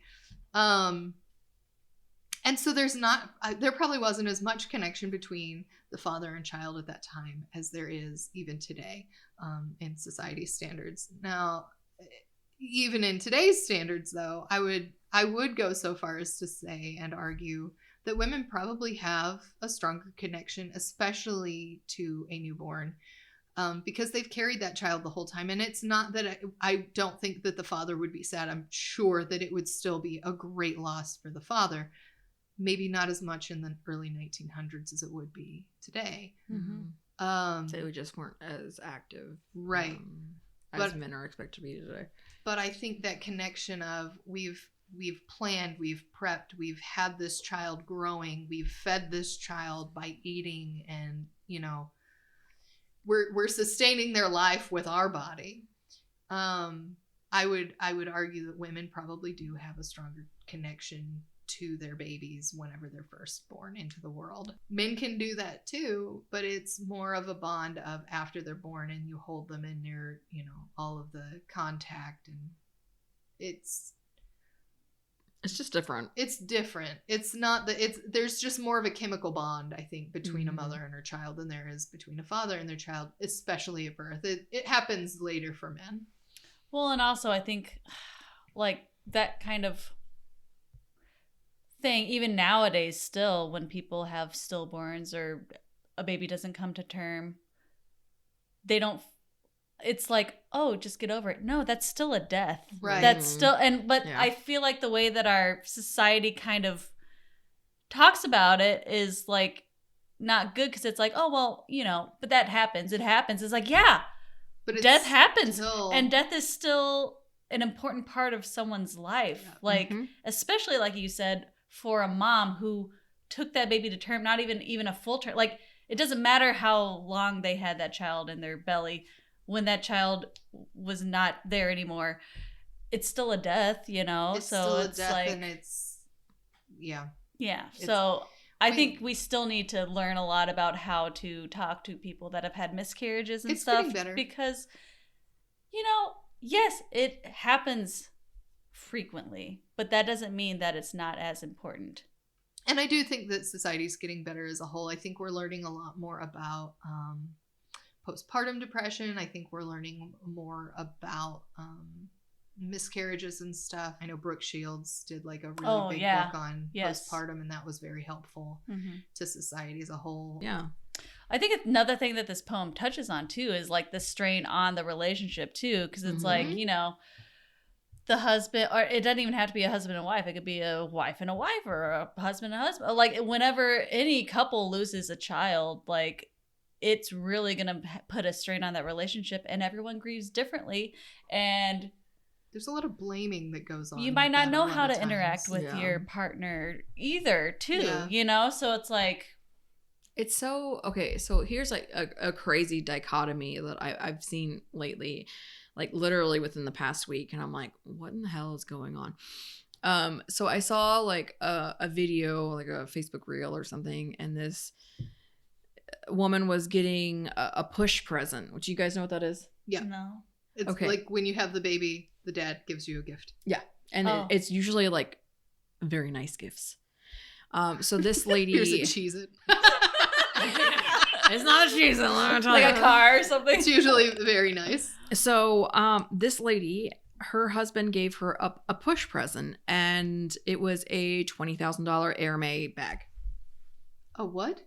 And so there probably wasn't as much connection between the father and child at that time as there is even today, in society's standards. Now, even in today's standards, though, I would go so far as to say and argue that women probably have a stronger connection, especially to a newborn, because they've carried that child the whole time. And it's not that I don't think that the father would be sad. I'm sure that it would still be a great loss for the father. Maybe not as much in the early 1900s as it would be today. Mm-hmm. So we just weren't as active. Right. As men are expected to be today. But I think that connection of we've planned, we've prepped, we've had this child growing, we've fed this child by eating, and, you know, we're sustaining their life with our body. I would argue that women probably do have a stronger connection to their babies whenever they're first born into the world. Men can do that too, but it's more of a bond of after they're born and you hold them in your, you know, all of the contact, and it's just different. It's different. It's not that there's just more of a chemical bond, I think, between a mother and her child than there is between a father and their child, especially at birth. It happens later for men. Well, and also I think like that kind of thing, even nowadays still, when people have stillborns or a baby doesn't come to term, it's like, oh, just get over it. No, that's still a death. Right. That's still, I feel like the way that our society kind of talks about it is like not good, because it's like, oh, well, you know, but that happens. It happens. It's like, yeah, but death happens. And death is still an important part of someone's life. Yeah. Like, especially like you said, for a mom who took that baby to term, not even a full term. Like, it doesn't matter how long they had that child in their belly. When that child was not there anymore, it's still a death, you know? It's still a death, like, and it's, yeah. Yeah. So I think we still need to learn a lot about how to talk to people that have had miscarriages and stuff. Getting better. Because, you know, yes, it happens frequently, but that doesn't mean that it's not as important. And I do think that society's getting better as a whole. I think we're learning a lot more about postpartum depression. I think we're learning more about miscarriages and stuff. I know Brooke Shields did like a really big book on postpartum, and that was very helpful to society as a whole. Yeah. I think another thing that this poem touches on too is like the strain on the relationship too, because it's like, you know, the husband, or it doesn't even have to be a husband and wife. It could be a wife and a wife, or a husband and a husband. Like, whenever any couple loses a child, like, it's really going to put a strain on that relationship, and everyone grieves differently. And there's a lot of blaming that goes on. You might not know how to interact with your partner either, too, you know? So it's like, it's so, okay, so here's like a crazy dichotomy that I've seen lately, like literally within the past week. And I'm like, what in the hell is going on? So I saw like a video, like a Facebook reel or something, and this woman was getting a push present, which, you guys know what that is? Yeah. No. It's like when you have the baby, the dad gives you a gift. Yeah. And it's usually like very nice gifts. So this lady... Here's a Cheez-It. It's not a Cheez-It, let me tell like you. a car or something. It's usually very nice. So this lady, her husband gave her a push present, and it was a $20,000 Hermès bag. A what?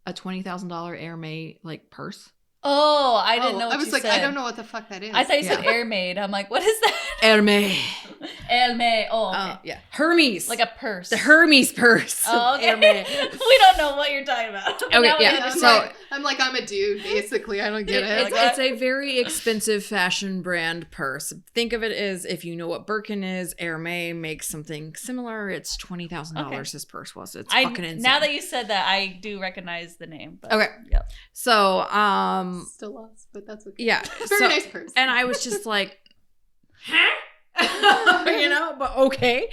A $20,000 Hermès like purse. Oh, I didn't know what I was you like, said. I don't know what the fuck that is. I thought you said Air Maid. I'm like, what is that? Hermès. Hermes. Oh, okay. Yeah. Hermes. Like a purse. The Hermes purse. Oh, okay. Hermes. We don't know what you're talking about. Okay, Now we yeah, understand. I'm a dude, basically. I don't get it. It's a very expensive fashion brand purse. Think of it as, if you know what Birkin is, Hermes makes something similar. It's $20,000 Okay. this purse was. It's fucking insane. Now that you said that, I do recognize the name. But, Okay. Yep. So, Still lost, but that's okay. yeah. Very nice purse. And I was just like, huh? But okay.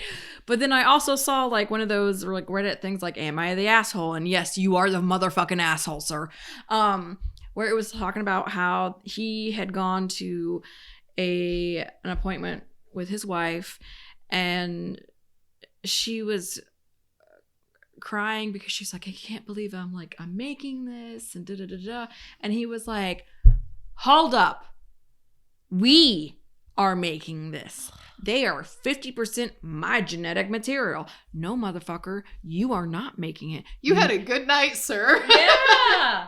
But then I also saw like one of those like Reddit things like, am I the asshole? And yes, you are the motherfucking asshole, sir. Where it was talking about how he had gone to an appointment with his wife, and she was crying because she's like, I can't believe I'm making this and da-da-da-da. And he was like, hold up. We are making this. They are 50% my genetic material. No, motherfucker, you are not making it. You had a good night, sir. Yeah.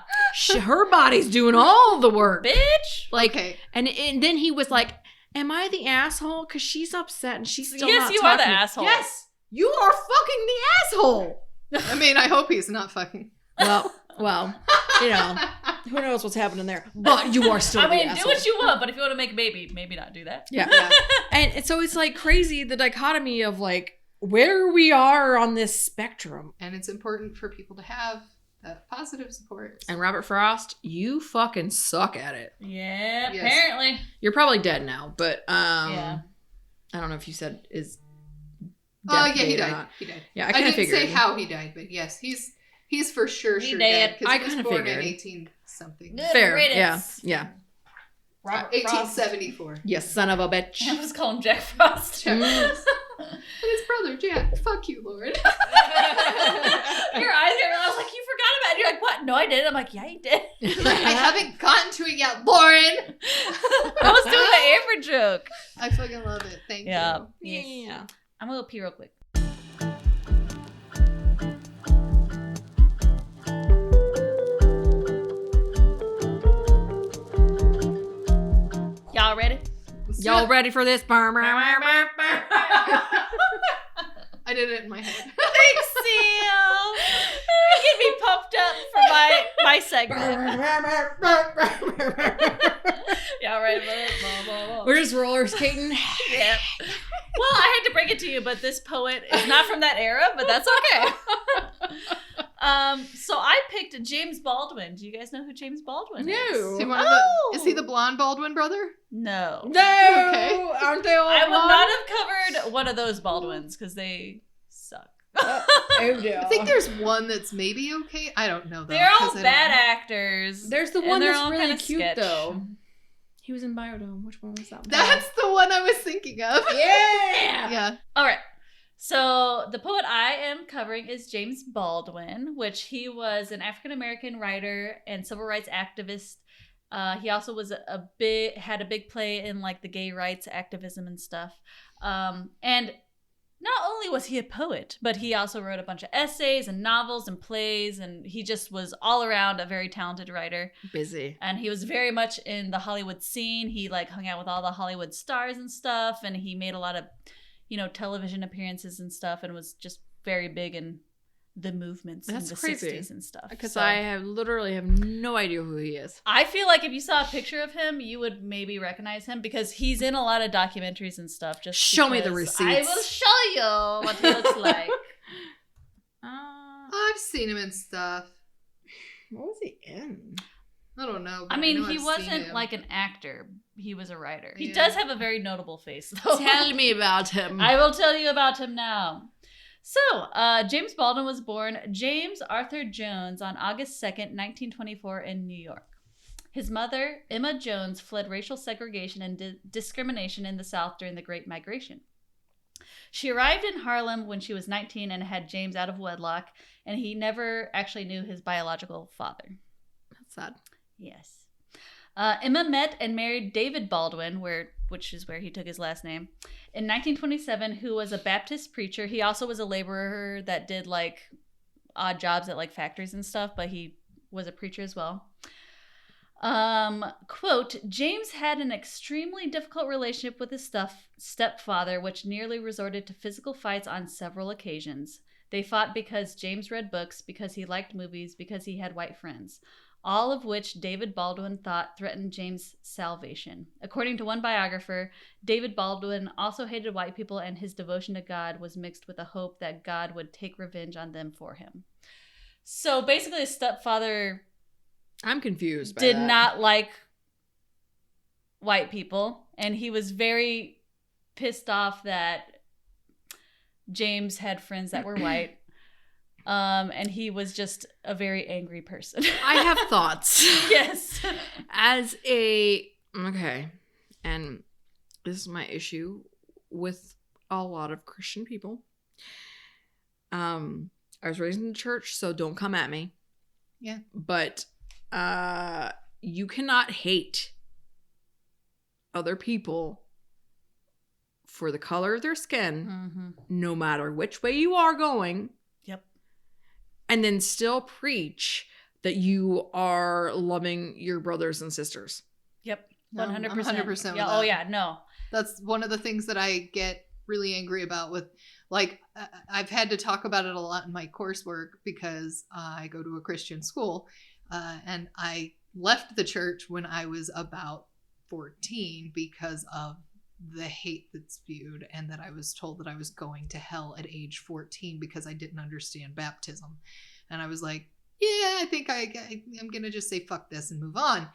Her body's doing all the work. Bitch. Like, Okay. and then he was like, am I the asshole? Because she's upset and she's still Yes, not you are the talking. asshole. Yes, you are fucking the asshole. I mean, I hope he's not fucking. Well, who knows what's happening there? But you are still I the mean, do asshole. what you want, but if you want to make a baby, maybe not do that. Yeah. Yeah. And so it's like crazy, the dichotomy of like where we are on this spectrum. And it's important for people to have that positive support. And Robert Frost, you fucking suck at it. Yeah, Yes. apparently. You're probably dead now, but Yeah. I don't know if you said is Oh, death yeah, he date or died. not. He died. Yeah, I I kind of didn't figured. say how he died, but yes, he's for sure He dead dead. because I he was kinda born figured. in 18-something. Good Fair. riddance. Yeah. Robert Frost. 1874. You son of a bitch. I was calling Jack Frost. And his brother, Jack. Fuck you, Lord. Your eyes got, I was like, you forgot about it. You're like, what? No, I didn't. I'm like, yeah, you did. I haven't gotten to it yet, Lauren. I was doing the Amber joke. I fucking love it. Thank Yeah. you. Yeah. I'm gonna go pee real quick. Y'all ready? Y'all ready for this? I did it in my head. Thanks, Seal. Get me pumped up for my segment. Y'all ready for this? Blah, blah, blah. We're just roller skating. Yeah. Well, I had to break it to you, but this poet is not from that era, but that's okay. So I picked James Baldwin. Do you guys know who James Baldwin is? No. Is he, is he the blonde Baldwin brother? No. No. Okay. Aren't they all I would blonde? not have covered one of those Baldwins because they suck. Oh, dear. I think there's one that's maybe okay. I don't know though. They're all 'cause I bad don't- actors. There's the and one they're that's all really kinda cute sketch. though. He was in Biodome. Which one was that one? That's the one I was thinking of. Yeah. Yeah. All right. So the poet I am covering is James Baldwin, which he was an African-American writer and civil rights activist. He also was had a big play in like the gay rights activism and stuff. And not only was he a poet, but he also wrote a bunch of essays and novels and plays, and he just was all around a very talented writer. Busy. And he was very much in the Hollywood scene. He like hung out with all the Hollywood stars and stuff, and he made a lot of, television appearances and stuff, and was just very big in the movements That's in the crazy. 60s and stuff. Because So, I literally have no idea who he is. I feel like if you saw a picture of him, you would maybe recognize him because he's in a lot of documentaries and stuff. Just Show me the because receipts. I will show you what he looks like. I've seen him in stuff. What was he in? I don't know. I but mean, know he I've seen wasn't him. like an actor. He was a writer. He Yeah. does have a very notable face, though. Tell me about him. I will tell you about him now. So, James Baldwin was born James Arthur Jones on August 2nd, 1924 in New York. His mother, Emma Jones, fled racial segregation and discrimination in the South during the Great Migration. She arrived in Harlem when she was 19 and had James out of wedlock, and he never actually knew his biological father. That's sad. Yes. Emma met and married David Baldwin, which is where he took his last name, in 1927, who was a Baptist preacher. He also was a laborer that did like odd jobs at like factories and stuff, but he was a preacher as well. Quote, James had an extremely difficult relationship with his stepfather, which nearly resorted to physical fights on several occasions. They fought because James read books, because he liked movies, because he had white friends, all of which David Baldwin thought threatened James' salvation. According to one biographer, David Baldwin also hated white people, and his devotion to God was mixed with a hope that God would take revenge on them for him. So basically, his stepfather... I'm confused by did that. not like white people, and he was very pissed off that James had friends that were white, and he was just a very angry person. I have thoughts. Yes. Okay, and this is my issue with a lot of Christian people. I was raised in the church, so don't come at me. Yeah. But you cannot hate other people for the color of their skin, no matter which way you are going. Yep. And then still preach that you are loving your brothers and sisters. Yep. 100%. No, I'm 100% with yeah. that. Oh yeah. No. That's one of the things that I get really angry about with, like, I've had to talk about it a lot in my coursework because I go to a Christian school, and I left the church when I was about 14 because of the hate that spewed, and that I was told that I was going to hell at age 14 because I didn't understand baptism. And I was like, yeah, I think I'm going to just say fuck this and move on.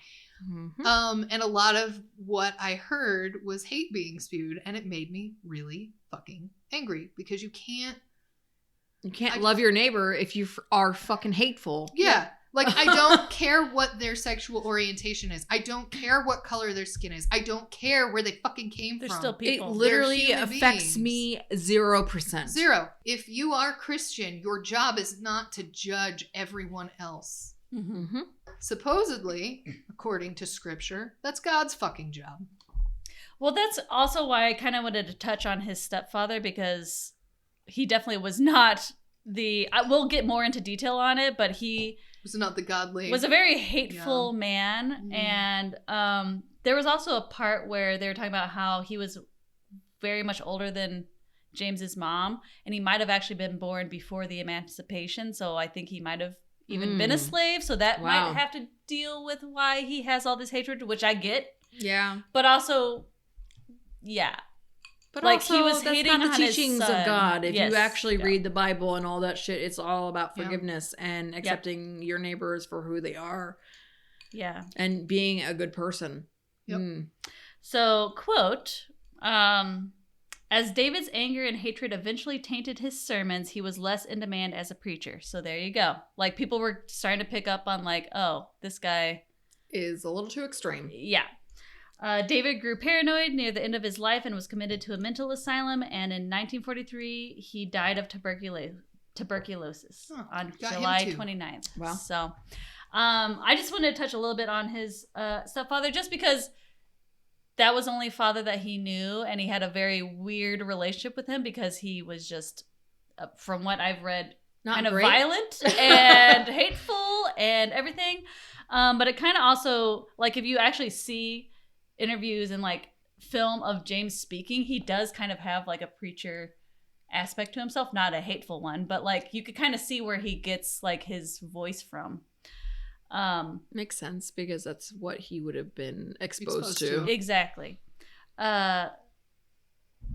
Mm-hmm. And a lot of what I heard was hate being spewed, and it made me really fucking angry because you can't love your neighbor if you are fucking hateful. Yeah. Like, I don't care what their sexual orientation is. I don't care what color their skin is. I don't care where they fucking came They're from. still people. It literally human affects beings. me 0%. Zero. If you are Christian, your job is not to judge everyone else. Mm-hmm. Supposedly, according to scripture, that's God's fucking job. Well, that's also why I kind of wanted to touch on his stepfather, because he definitely was not we'll get more into detail on it, but he was not the godly. Was a very hateful man. And there was also a part where they were talking about how he was very much older than James's mom, and he might have actually been born before the emancipation. So I think he might have even been a slave. So that might have to deal with why he has all this hatred, which I get. Yeah. But also, yeah. But like, also, he was that's hating not the on his teachings of son. God. If Yes. you actually Yeah. read the Bible and all that shit, it's all about forgiveness and Yep. accepting your neighbors for who they are. Yeah. And being a good person. Yep. So, quote, as David's anger and hatred eventually tainted his sermons, he was less in demand as a preacher. So there you go. Like, people were starting to pick up on, like, oh, this guy Is a little too extreme. Yeah. David grew paranoid near the end of his life and was committed to a mental asylum. And in 1943, he died of tuberculosis on July 29th. Wow. So I just wanted to touch a little bit on his stepfather, just because that was the only father that he knew. And he had a very weird relationship with him because he was just, from what I've read, Not kind of great. violent and hateful and everything. But it kind of also, like, if you actually see interviews and like film of James speaking, he does kind of have like a preacher aspect to himself, not a hateful one, but like you could kind of see where he gets like his voice from. Makes sense, because that's what he would have been exposed to. Exactly.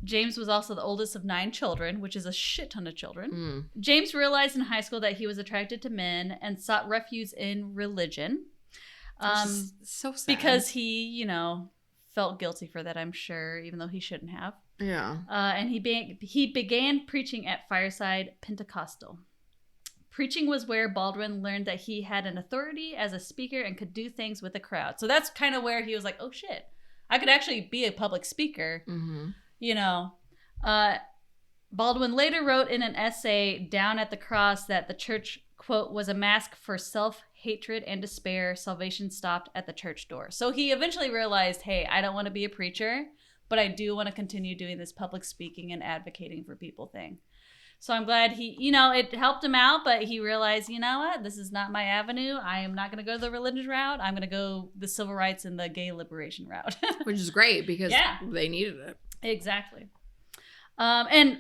James was also the oldest of 9 children, which is a shit ton of children. James realized in high school that he was attracted to men and sought refuge in religion. So sad. Because he, you know, felt guilty for that, I'm sure, even though he shouldn't have. Yeah. And he began preaching at Fireside Pentecostal. Preaching was where Baldwin learned that he had an authority as a speaker and could do things with a crowd. So that's kind of where he was like, oh shit, I could actually be a public speaker. You know. Baldwin later wrote in an essay, Down at the Cross, that the church, quote, was a mask for self-hatred and despair. Salvation stopped at the church door. So he eventually realized, hey, I don't want to be a preacher, but I do want to continue doing this public speaking and advocating for people thing. So I'm glad it helped him out, but he realized, you know what, this is not my avenue. I am not going to go the religious route. I'm going to go the civil rights and the gay liberation route. Which is great because they needed it. Exactly. And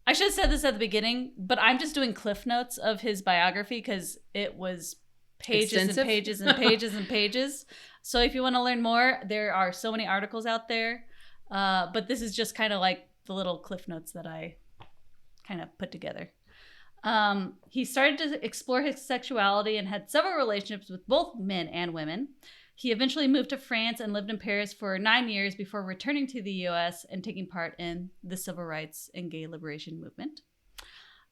I should have said this at the beginning, but I'm just doing cliff notes of his biography because it was pages and pages and pages and pages. So if you want to learn more, there are so many articles out there. But this is just kind of like the little cliff notes that I kind of put together. He started to explore his sexuality and had several relationships with both men and women. He eventually moved to France and lived in Paris for 9 years before returning to the U.S. and taking part in the civil rights and gay liberation movement.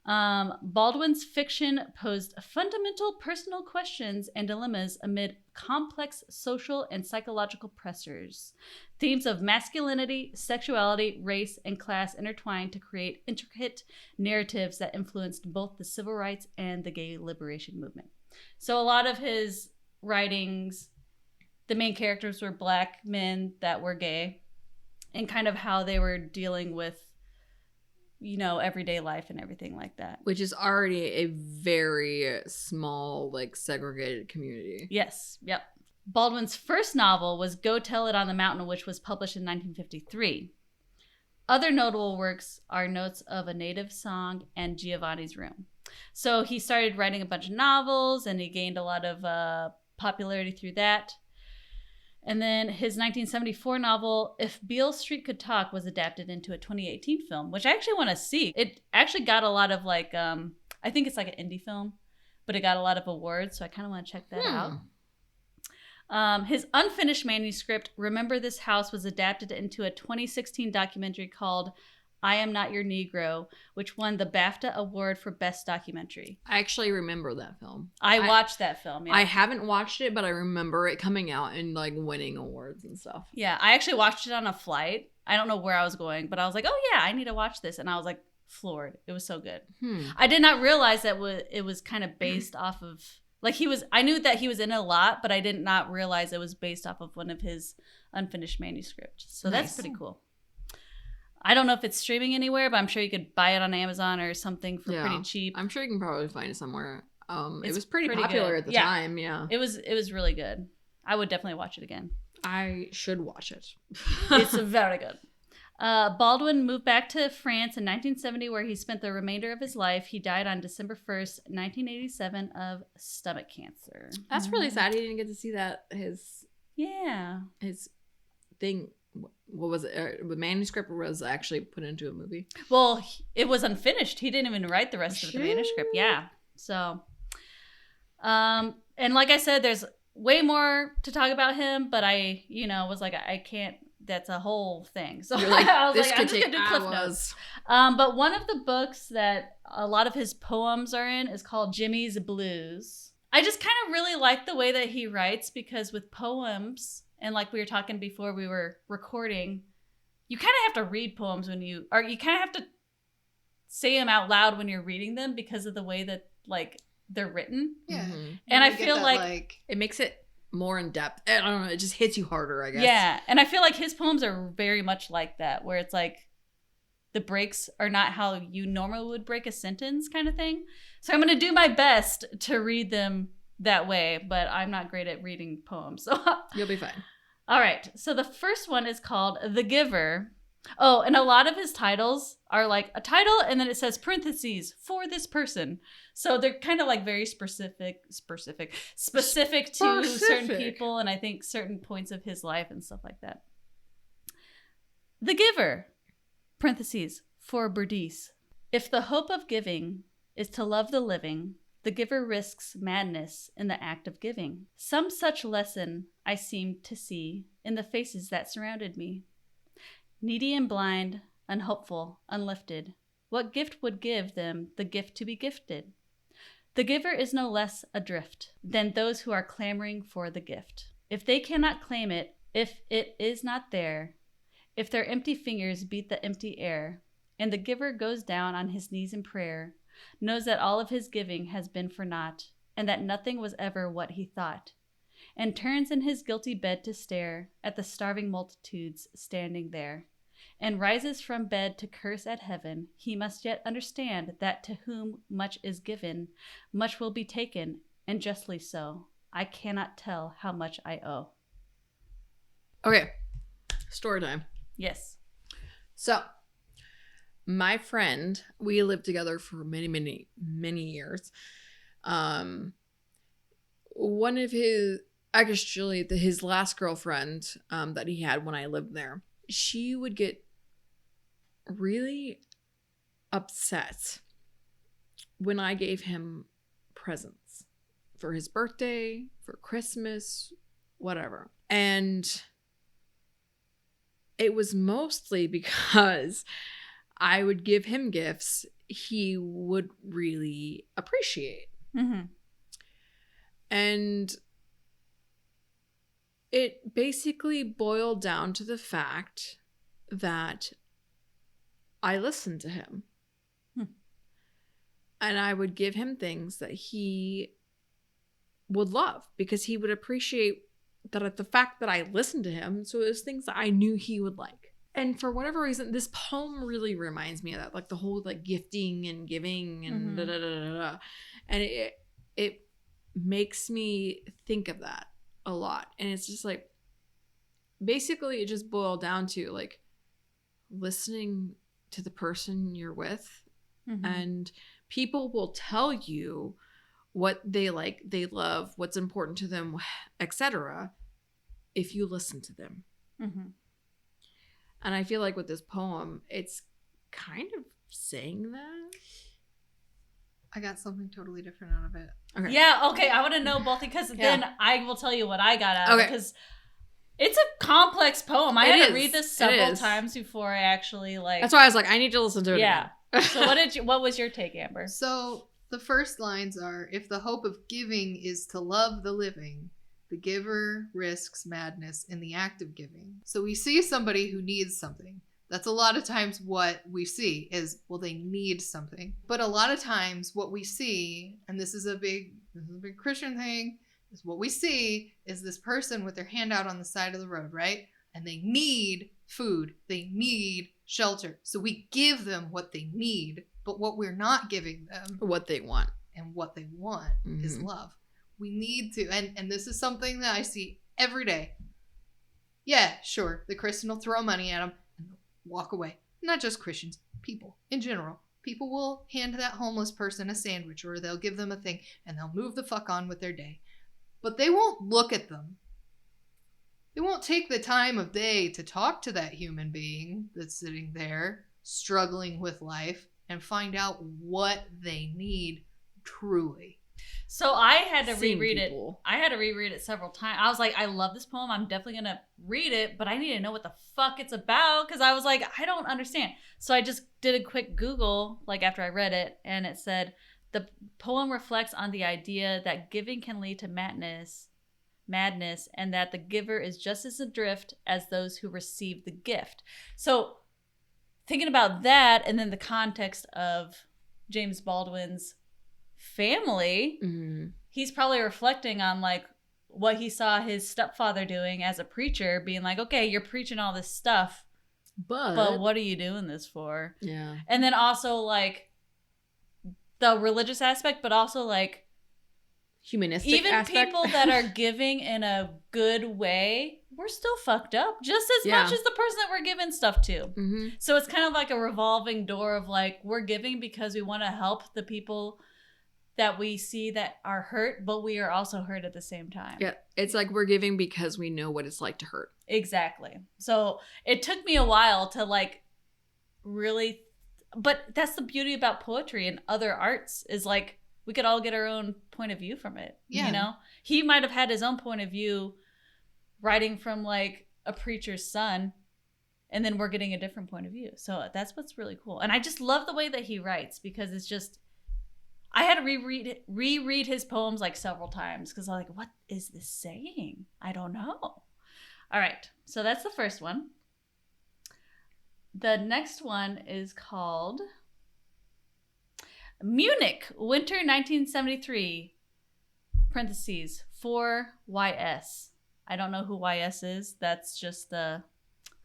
Baldwin's fiction posed fundamental personal questions and dilemmas amid complex social and psychological pressures. Themes of masculinity, sexuality, race, and class intertwined to create intricate narratives that influenced both the civil rights and the gay liberation movement. So a lot of his writings, the main characters were Black men that were gay, and kind of how they were dealing with everyday life and everything like that. Which is already a very small, like, segregated community. Yes. Yep. Baldwin's first novel was Go Tell It on the Mountain, which was published in 1953. Other notable works are Notes of a Native Song and Giovanni's Room. So he started writing a bunch of novels, and he gained a lot of popularity through that. And then his 1974 novel, If Beale Street Could Talk, was adapted into a 2018 film, which I actually want to see. It actually got a lot of I think it's like an indie film, but it got a lot of awards, so I kind of want to check that out. His unfinished manuscript, Remember This House, was adapted into a 2016 documentary called I Am Not Your Negro, which won the BAFTA Award for Best Documentary. I actually remember that film. I watched that film, yeah. I haven't watched it, but I remember it coming out and, like, winning awards and stuff. Yeah, I actually watched it on a flight. I don't know where I was going, but I was like, oh yeah, I need to watch this. And I was like floored. It was so good. I did not realize that it was kind of based off of, like, I knew that he was in it a lot, but I did not realize it was based off of one of his unfinished manuscripts. So That's pretty cool. I don't know if it's streaming anywhere, but I'm sure you could buy it on Amazon or something for pretty cheap. I'm sure you can probably find it somewhere. It was pretty popular at the time, yeah. It was really good. I would definitely watch it again. I should watch it. It's very good. Baldwin moved back to France in 1970, where he spent the remainder of his life. He died on December 1st, 1987 of stomach cancer. That's really sad. He didn't get to see that, his thing. What was it? The manuscript was actually put into a movie. Well, it was unfinished. He didn't even write the rest of the manuscript. Yeah. So, and like I said, there's way more to talk about him, but I, was like, I can't. That's a whole thing. So you're like, I was this like, could I'm just take gonna do cliff notes. But one of the books that a lot of his poems are in is called Jimmy's Blues. I just kind of really like the way that he writes, because with poems, and like we were talking before we were recording, you kind of have to read poems you kind of have to say them out loud when you're reading them because of the way that, like, they're written. Yeah. And I feel like it makes it more in depth. I don't know. It just hits you harder, I guess. Yeah. And I feel like his poems are very much like that, where it's like the breaks are not how you normally would break a sentence kind of thing. So I'm going to do my best to read them that way, but I'm not great at reading poems. So you'll be fine. All right. So the first one is called The Giver. Oh, and a lot of his titles are like a title and then it says parentheses for this person. So they're kind of like very specific to certain people, and I think certain points of his life and stuff like that. The Giver, parentheses, for Berdice. If the hope of giving is to love the living, the giver risks madness in the act of giving. Some such lesson I seemed to see in the faces that surrounded me. Needy and blind, unhopeful, unlifted, what gift would give them the gift to be gifted? The giver is no less adrift than those who are clamoring for the gift. If they cannot claim it, if it is not there, if their empty fingers beat the empty air, and the giver goes down on his knees in prayer, knows that all of his giving has been for naught, and that nothing was ever what he thought, and turns in his guilty bed to stare at the starving multitudes standing there, and rises from bed to curse at heaven, he must yet understand that to whom much is given, much will be taken, and justly so. I cannot tell how much I owe. Okay. Story time. Yes. So, my friend, we lived together for many, many, many years. One of his, actually, his last girlfriend that he had when I lived there, she would get really upset when I gave him presents for his birthday, for Christmas, whatever. And it was mostly because I would give him gifts he would really appreciate. Mm-hmm. And it basically boiled down to the fact that I listened to him. And I would give him things that he would love because he would appreciate that the fact that I listened to him. So it was things that I knew he would like. And for whatever reason, this poem really reminds me of that, like the whole like gifting and giving and da da da da da. And it makes me think of that a lot. And it's just like, basically it just boiled down to like listening to the person you're with. And people will tell you what they like, they love, what's important to them, etc. if you listen to them. And I feel like with this poem, it's kind of saying that. I got something totally different out of it. Okay. Yeah, okay. I want to know both because then I will tell you what I got out of it because it's a complex poem. I had to read this several times before I actually like. That's why I was like, I need to listen to it. Yeah. So what was your take, Amber? So the first lines are, if the hope of giving is to love the living, the giver risks madness in the act of giving. So we see somebody who needs something. That's a lot of times what we see is, well, they need something. But a lot of times what we see, and this is a big Christian thing, is what we see is this person with their hand out on the side of the road, right? And they need food. They need shelter. So we give them what they need, but what we're not giving them, what they want. And what they want is love. We need to, and this is something that I see every day. Yeah, sure, the Christian will throw money at them and walk away. Not just Christians, people in general. People will hand that homeless person a sandwich or they'll give them a thing and they'll move the fuck on with their day. But they won't look at them. They won't take the time of day to talk to that human being that's sitting there struggling with life and find out what they need truly. So I had to reread it. I had to reread it several times. I was like, I love this poem. I'm definitely going to read it, but I need to know what the fuck it's about because I was like, I don't understand. So I just did a quick Google like after I read it, and it said the poem reflects on the idea that giving can lead to madness, and that the giver is just as adrift as those who receive the gift. So thinking about that and then the context of James Baldwin's family, he's probably reflecting on like what he saw his stepfather doing as a preacher, being like, okay, you're preaching all this stuff, but what are you doing this for? Yeah. And then also like the religious aspect, but also like humanistic even aspect. People that are giving in a good way, we're still fucked up just as much as the person that we're giving stuff to. So it's kind of like a revolving door of like, we're giving because we want to help the people that we see that are hurt, but we are also hurt at the same time. Yeah, it's like we're giving because we know what it's like to hurt. Exactly. So it took me a while to like really, but that's the beauty about poetry and other arts is like we could all get our own point of view from it. Yeah. You know, he might have had his own point of view writing from like a preacher's son, and then we're getting a different point of view. So that's what's really cool. And I just love the way that he writes because it's just, I had to reread his poems like several times because I'm like, what is this saying? I don't know. All right. So that's the first one. The next one is called Munich, Winter 1973, parentheses, 4YS. I don't know who YS is. That's just the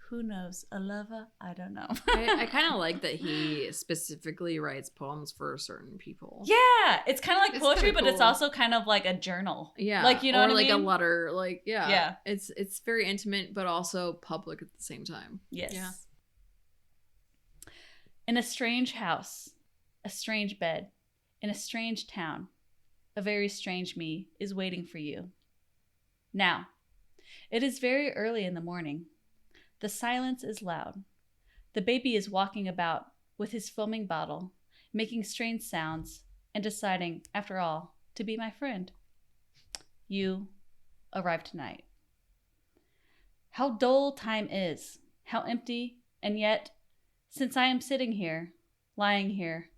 Who knows? A lover? I don't know. I kind of like that he specifically writes poems for certain people. Yeah, it's kind of like It's poetry, kinda but it's cool. also kind of like a journal. Yeah, Like, you know or what I like a mean? letter. Like, Yeah. it's very intimate, but also public at the same time. Yes. Yeah. In a strange house, a strange bed, in a strange town, a very strange me is waiting for you. Now, it is very early in the morning. The silence is loud. The baby is walking about with his foaming bottle, making strange sounds and deciding, after all, to be my friend. You arrive tonight. How dull time is, how empty, and yet, since I am sitting here, lying here,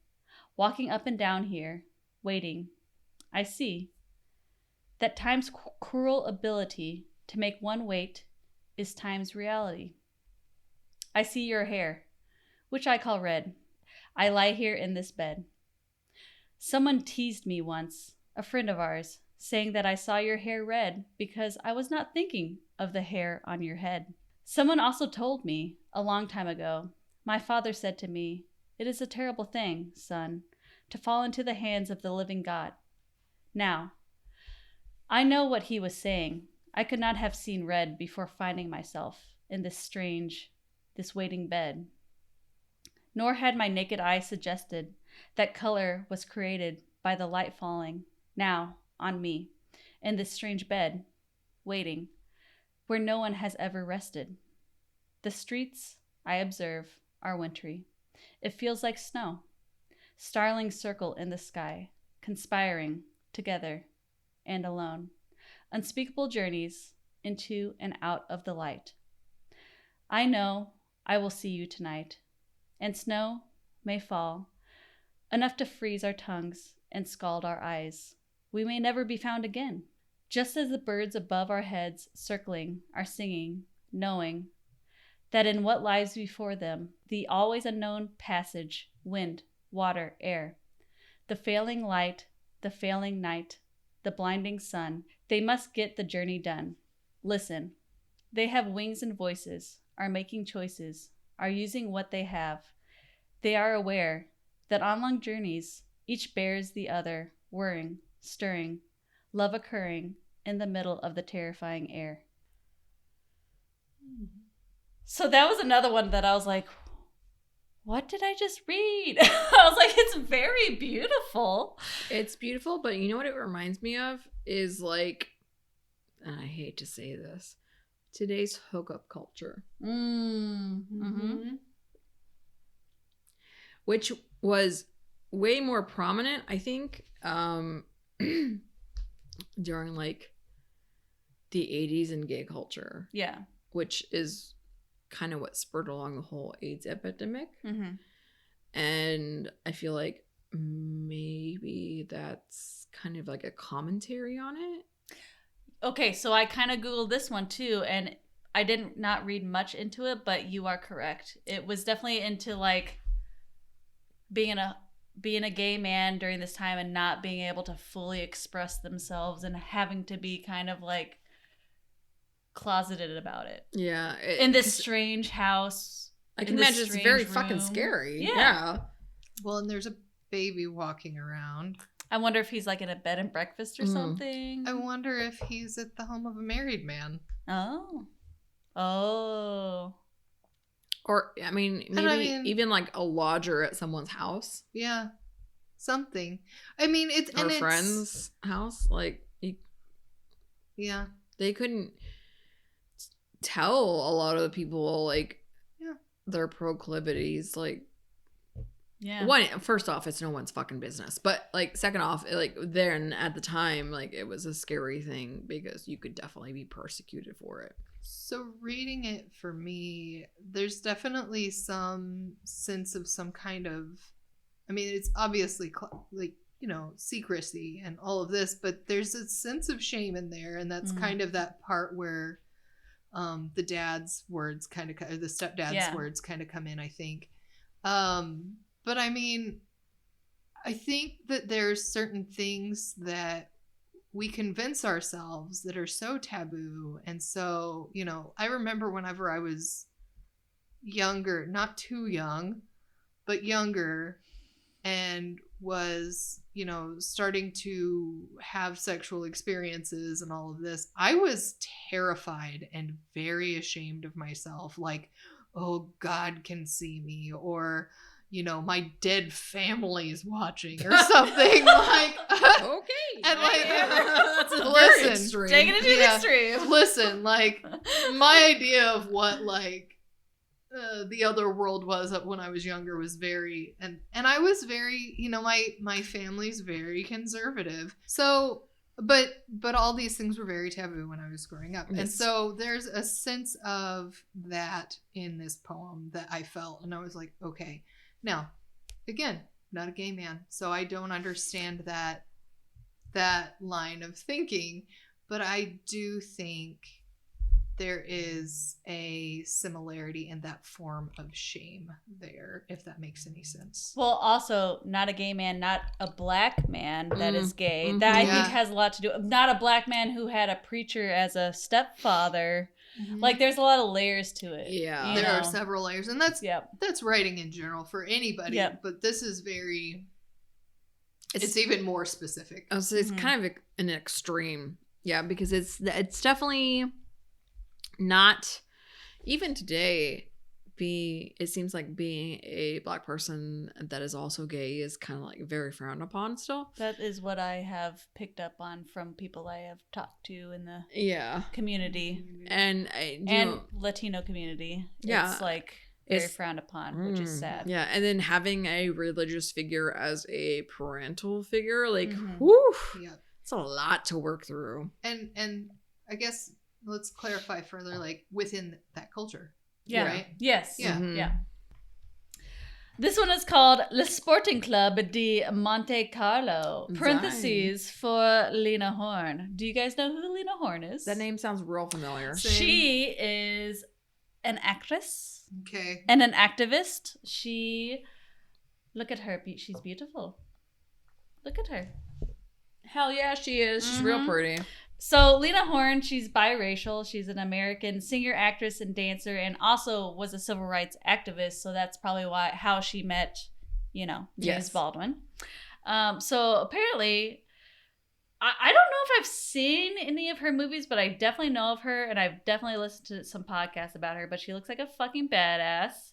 walking up and down here, waiting, I see that time's cruel ability to make one wait is time's reality. I see your hair, which I call red. I lie here in this bed. Someone teased me once, a friend of ours, saying that I saw your hair red because I was not thinking of the hair on your head. Someone also told me, a long time ago, my father said to me, "It is a terrible thing, son, to fall into the hands of the living God." Now, I know what he was saying. I could not have seen red before finding myself in this waiting bed. Nor had my naked eye suggested that color was created by the light falling, now, on me, in this strange bed, waiting, where no one has ever rested. The streets, I observe, are wintry. It feels like snow. Starlings circle in the sky, conspiring, together, and alone. Unspeakable journeys into and out of the light. I know I will see you tonight, and snow may fall, enough to freeze our tongues and scald our eyes. We may never be found again, just as the birds above our heads circling are singing, knowing that in what lies before them, the always unknown passage, wind, water, air, the failing light, the failing night, the blinding sun, they must get the journey done. Listen, they have wings and voices, are making choices, are using what they have. They are aware that on long journeys, each bears the other, whirring, stirring, love occurring in the middle of the terrifying air. So that was another one that I was like, what did I just read? I was like, it's very beautiful. It's beautiful, but you know what it reminds me of is like, and I hate to say this, today's hookup culture. Mm-hmm. Which was way more prominent, I think, during like the 80s and gay culture. Yeah. Which is kind of what spurred along the whole AIDS epidemic. Mm-hmm. And I feel like maybe that's kind of like a commentary on it. Okay, so I kind of Googled this one too, and I didn't not read much into it, but you are correct. It was definitely into like being a gay man during this time and not being able to fully express themselves and having to be kind of like closeted about it. Yeah. In this strange house. I can imagine it's very fucking room. scary. Yeah. Well, and there's a baby walking around. I wonder if he's like in a bed and breakfast or something. I wonder if he's at the home of a married man. Oh. Or, I mean, maybe even like a lodger at someone's house. Yeah. Something. I mean, it's... Or a friend's house. Like, yeah. They couldn't tell a lot of the people, like, their proclivities. Like, first off, it's no one's fucking business. But, like, second off, like, then at the time, like, it was a scary thing because you could definitely be persecuted for it. So reading it for me, there's definitely some sense of some kind of, I mean, it's obviously like, you know, secrecy and all of this, but there's a sense of shame in there. And that's kind of that part where the dad's words kind of, or the stepdad's words kind of come in, I think. But I mean, I think that there's certain things that we convince ourselves that are so taboo. And so, you know, I remember whenever I was younger, not too young, but younger, and was, starting to have sexual experiences and all of this, I was terrified and very ashamed of myself. Like, oh, God can see me, or, my dead family's watching or something. Like, Okay. and like, that's a listen, very extreme. Taking it to the extreme. Listen, like, my idea of what, like, the other world was when I was younger was very, and I was very, my family's very conservative. So, but all these things were very taboo when I was growing up. Yes. And so there's a sense of that in this poem that I felt. And I was like, okay, now, again, not a gay man. So I don't understand that line of thinking, but I do think there is a similarity in that form of shame there, if that makes any sense. Well, also, not a gay man, not a black man that is gay. Mm-hmm. That I Yeah. think has a lot to do. Not a black man who had a preacher as a stepfather. Mm-hmm. Like, there's a lot of layers to it. Yeah. you There are know? several layers, and that's Yep. writing in general for anybody. Yep. But this is very. It's even more specific. I would say it's Mhm. kind of an extreme. Yeah, because it's definitely not, even today, it seems like being a black person that is also gay is kind of like very frowned upon still. That is what I have picked up on from people I have talked to in the Yeah. community And Latino community. Yeah. It's like very It's- frowned upon, which is sad. Yeah, and then having a religious figure as a parental figure, like, Mhm. whew, Yeah. it's a lot to work through. And I guess let's clarify further, like, within that culture. Yeah. Right? Yes. Yeah. Mhm. Yeah. This one is called Le Sporting Club de Monte Carlo, parentheses for Lena Horne. Do you guys know who Lena Horne is? That name sounds real familiar. Same. She is an actress Okay. and an activist. Look at her. She's beautiful. Look at her. Hell yeah, she is. She's real Mhm. pretty. So Lena Horne, she's biracial. She's an American singer, actress, and dancer, and also was a civil rights activist. So that's probably how she met, James Yes. Baldwin. So apparently, I don't know if I've seen any of her movies, but I definitely know of her, and I've definitely listened to some podcasts about her. But she looks like a fucking badass.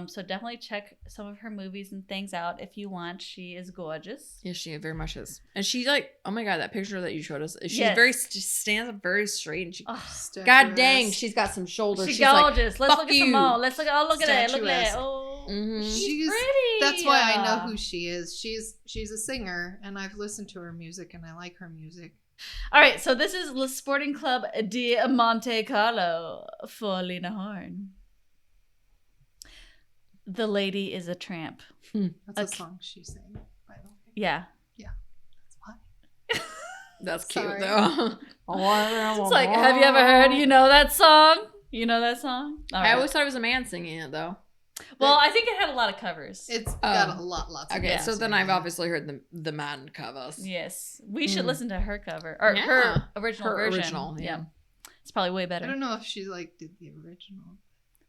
So definitely check some of her movies and things out if you want. She is gorgeous. Yeah, she very much is. And she, like, oh my god, that picture that you showed us. She's Yes. she stands up very straight, and she. Oh, God dang, she's got some shoulders. she's She's like, gorgeous. Let's "Fuck look at some you." more. Let's look. Oh, look at that. Look at that. Statuesque. Oh, Mhm. she's pretty. That's why I know who she is. She's a singer, and I've listened to her music, and I like her music. All right, so this is Le Sporting Club de Monte Carlo for Lena Horne. The lady is a tramp. That's a Okay. song she sang, by the way. Yeah. That's why. That's cute Sorry. though. It's like, have you ever heard, that song? You know that song? All I right. always thought it was a man singing it though. Well, I think it had a lot of covers. It's got lots of Okay, good so then singing. I've obviously heard the man covers. Yes. We should Mm. listen to her cover. Or Yeah. her original Her version. original, yeah. It's probably way I better. don't know if she did the original.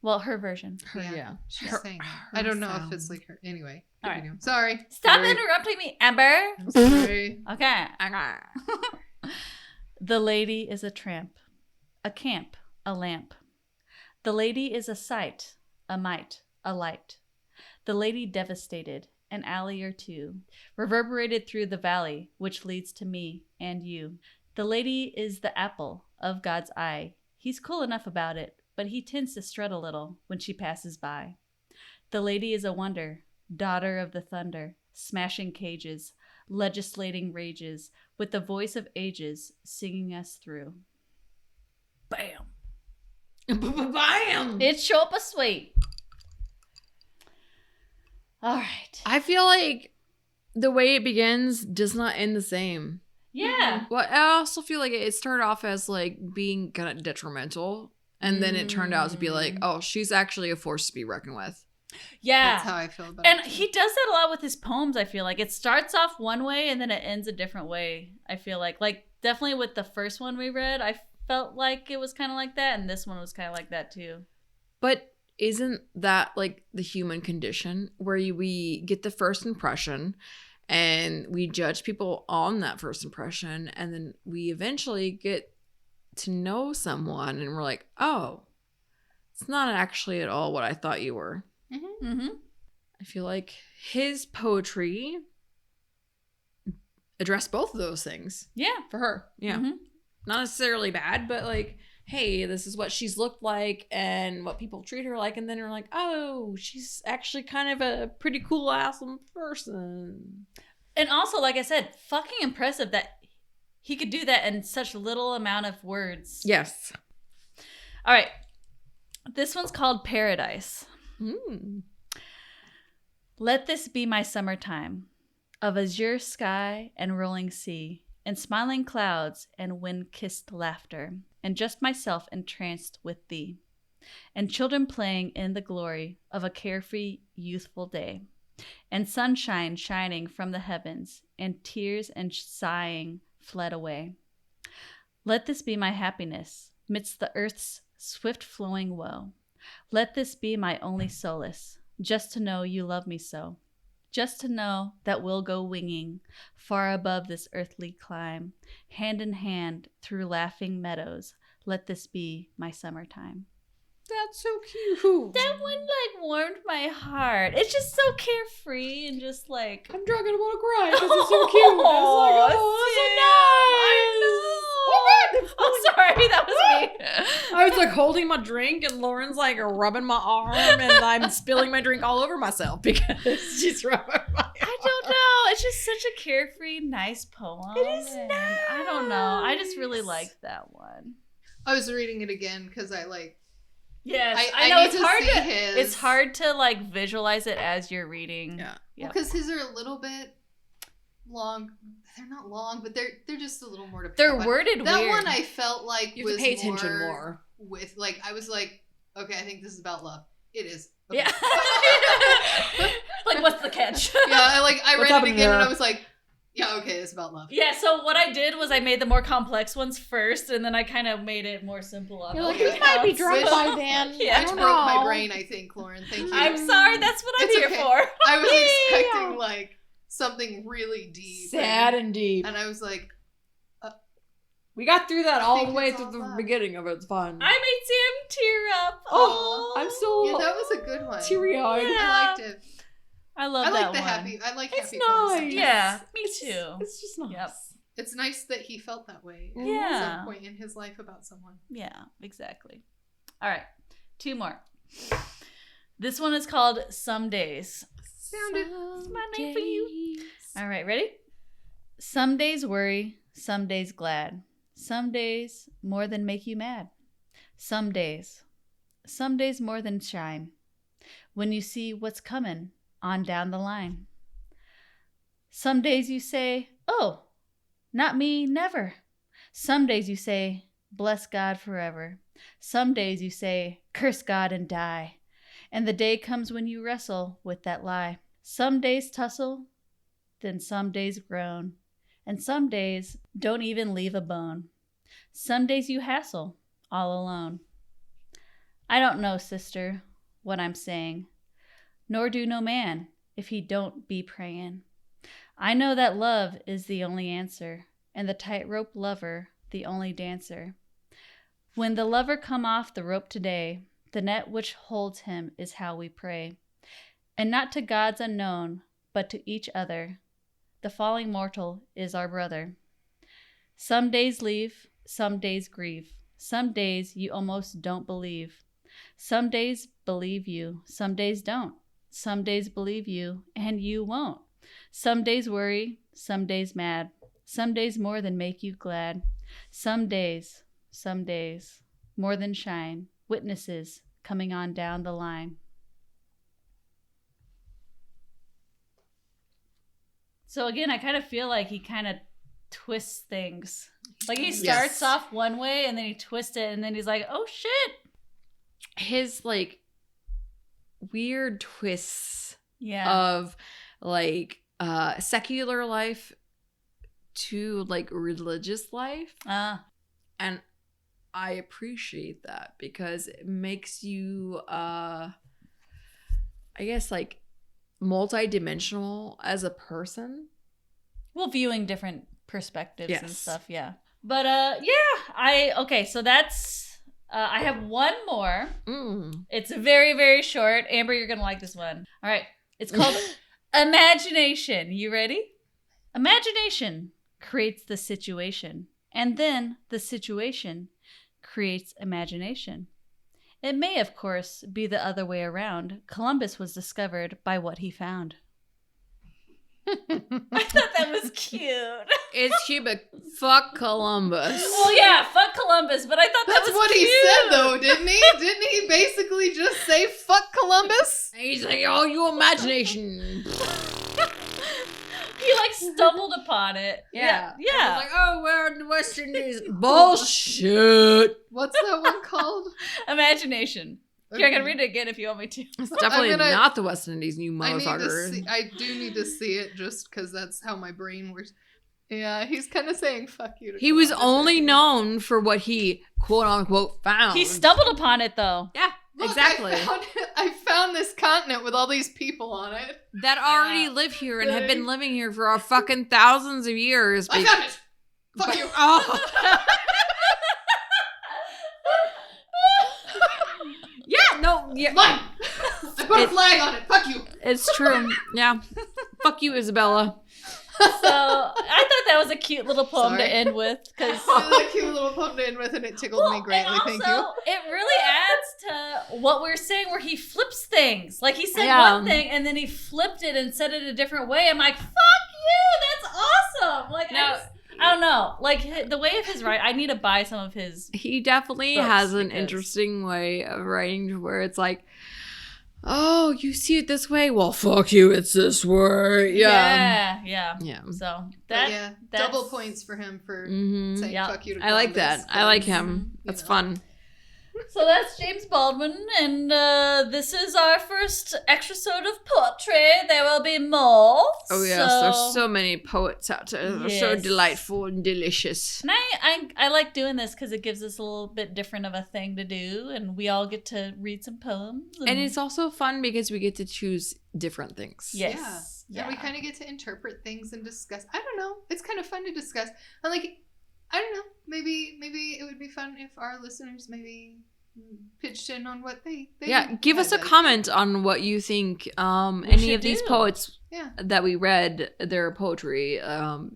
Well, her version. Yeah. She Her- sang. her I don't know if sound. it's like her. Anyway, All right. continue. Sorry. Stop Sorry. interrupting me, Amber. I'm sorry. Okay. Okay. The lady is a tramp, a camp, a lamp. The lady is a sight, a mite, a light. The lady devastated, an alley or two, reverberated through the valley, which leads to me and you. The lady is the apple of God's eye. He's cool enough about it, but he tends to strut a little when she passes by. The lady is a wonder, daughter of the thunder, smashing cages, legislating rages, with the voice of ages singing us through. Bam! Bam! It's short but sweet. All right. I feel like the way it begins does not end the same. Yeah. Well, I also feel like it started off as like being kind of detrimental, and then it turned out to be like, oh, she's actually a force to be reckoned with. Yeah. That's how I feel about And it. he does that a lot with his poems, I feel like. It starts off one way and then it ends a different way, I feel like. Like, definitely with the first one we read, I felt like it was kind of like that, and this one was kind of like that too. But isn't that like the human condition where we get the first impression and we judge people on that first impression, and then we eventually get to know someone and we're like, oh, it's not actually at all what I thought you were. Mm-hmm. Mm-hmm. I feel like his poetry addressed both of those things. Yeah. For her. Yeah. Mm-hmm. Not necessarily bad, but like, hey, this is what she's looked like and what people treat her like. And then you're like, oh, she's actually kind of a pretty cool, awesome person. And also, like I said, fucking impressive that he could do that in such little amount of words. Yes. All right. This one's called Paradise. Let this be my summertime of azure sky and rolling sea and smiling clouds and wind-kissed laughter and just myself entranced with thee and children playing in the glory of a carefree, youthful day and sunshine shining from the heavens and tears and sighing fled away. Let this be my happiness midst the earth's swift flowing woe. Let this be my only solace, just to know you love me so. Just to know that we'll go winging far above this earthly climb, hand in hand through laughing meadows. Let this be my summertime. That's so cute. That one like warmed my heart. It's just so carefree and just like I'm drunk and I want to cry because it's so cute. I was like, oh, I know. I'm sorry, that was me. I was like holding my drink and Lauren's like rubbing my arm and I'm spilling my drink all over myself because she's rubbing my arm. I don't know. It's just such a carefree, nice poem. It is and nice. I don't know. I just really liked that one. I was reading it again because I like. Yes, I know need it's to hard see to his. it's hard to like visualize it as you're reading. Yeah. Yep. Because his are a little bit long. They're not long, but they're just a little more to pick They're up on. worded That weird. one I felt like You was have to pay attention more. With like I was like, okay, I think this is about love. It is. Okay. Yeah. Like, what's the catch? Yeah, I What's read it happening again and there? I was like, yeah, okay, it's about love. Yeah, so what I did was I made the more complex ones first, and then I kind of made it more simple. You're like, Okay. he might be drunk Which- by then. Yeah. I Which don't broke my know. brain, I think, Lauren. Thank you. I'm sorry, that's what I'm It's here okay. for. I was Yeah. expecting like something really deep. Sad and deep. And I was like, We got through that I all think the way it's through all the love. beginning of it. It's fun. I made Sam tear up. Oh, I'm so yeah, that was a good one. teary-eyed. Yeah. I liked it. I love I that like the one. happy. I like It's happy poems nice. sometimes. Yeah, me too. It's just nice. Yep. It's nice that he felt that way at Yeah. some point in his life about someone. Yeah, exactly. All right, 2 more. This one is called Some Days. Sounded. It's my name for you. All right, ready? Some days worry, some days glad. Some days more than make you mad. Some days more than shine. When you see what's coming on down the line. Some days you say, oh, not me, never. Some days you say, bless God forever. Some days you say, curse God and die. And the day comes when you wrestle with that lie. Some days tussle, then some days groan. And some days don't even leave a bone. Some days you hassle, all alone. I don't know, sister, what I'm saying. Nor do no man, if he don't be praying. I know that love is the only answer, and the tightrope lover the only dancer. When the lover come off the rope today, the net which holds him is how we pray. And not to gods unknown, but to each other. The falling mortal is our brother. Some days leave, some days grieve. Some days you almost don't believe. Some days believe you, some days don't. Some days believe you, and you won't. Some days worry, some days mad. Some days more than make you glad. Some days, more than shine. Witnesses coming on down the line. So again, I kind of feel like he kind of twists things. Like he starts off one way and then he twists it and then he's like, oh shit. His like weird twists Yeah. of like secular life to like religious life. And I appreciate that because it makes you, I guess, like, multi-dimensional as a person. Well, viewing different perspectives and Yes. stuff, yeah. But okay, so that's I have one more. It's very, very short. Amber, you're gonna like this one. All right. It's called imagination. You ready? Imagination creates the situation, and then the situation creates imagination. It may, of course, be the other way around. Columbus was discovered by what he found. I thought that was cute. It's cute, but fuck Columbus. Well, yeah, fuck Columbus, but I thought that That's was what cute. he said, though, didn't he? Didn't he basically just say "fuck Columbus"? He's like, oh, your imagination. He like stumbled upon it. Yeah. It's like, oh, we're in the West Indies. Bullshit. What's that one called? Imagination. Here, I can read it again if you want me to. It's definitely not the West Indies, you motherfucker. I do need to see it just because that's how my brain works. Yeah, he's kind of saying "fuck you." To He was Columbus, only I think. known for what he quote unquote found. He stumbled upon it though. Yeah, Look, exactly. I found this continent with all these people on it. That already live here and have been living here for fucking thousands of years. I found it. Fuck you. Oh. Yeah, no, yeah. Mine. I put a flag on it. Fuck you. It's true. Yeah. Fuck you, Isabella. So I thought that was a cute little poem Sorry. to end with because It was a cute little poem to end with, and it tickled me greatly. Thank you. It really adds to what we're saying, where he flips things. Like he said Yeah. one thing, and then he flipped it and said it a different way. I'm like, fuck you, that's awesome. Like I don't know, like the way of his writing. I need to buy some of his. He definitely Books, has an because- interesting way of writing to where it's like, oh, you see it this way? Well, fuck you, it's this way. Yeah. Yeah. So But that yeah, that's- double points for him for Mhm. saying Yeah. "fuck you" to I like Columbus, that. I like 'cause, him. you That's know. fun. So that's James Baldwin, and this is our first extrasode of poetry. There will be more. Oh yes, there's so many poets out there. They're so Yes. delightful and delicious. And I like doing this because it gives us a little bit different of a thing to do, and we all get to read some poems. And it's also fun because we get to choose different things. yes, Yeah, we kind of get to interpret things and discuss. I don't know. It's kind of fun to discuss. And like, I don't know. Maybe it would be fun if our listeners maybe pitched in on what they give us a had. comment on what you think any should of these do. poets Yeah. that we read their poetry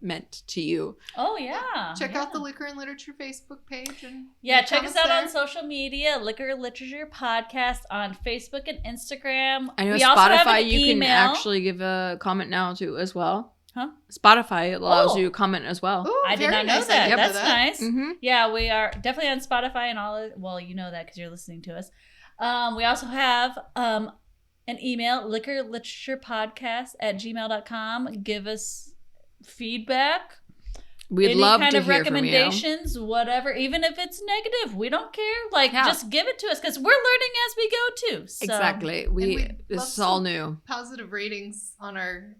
meant to you. Oh yeah. Check yeah. out the Liquor and Literature Facebook page and Yeah, leave check us comments out there. on social media, Liquor Literature Podcast on Facebook and Instagram. I know we also have Spotify an you can email. actually give a comment now too as well. Huh? Spotify allows Oh. you to comment as well. Ooh, I did very not know nice. that. Thank you for That's nice. Mm-hmm. Yeah, we are definitely on Spotify and all. Well, you know that because you're listening to us. We also have an email, liquorliteraturepodcast@gmail.com. Give us feedback. We'd any love kind to of hear from you. recommendations, whatever, even if it's negative, we don't care. Like, Yeah. just give it to us because we're learning as we go too. So. Exactly. we'd This love is all some- new. Positive ratings on our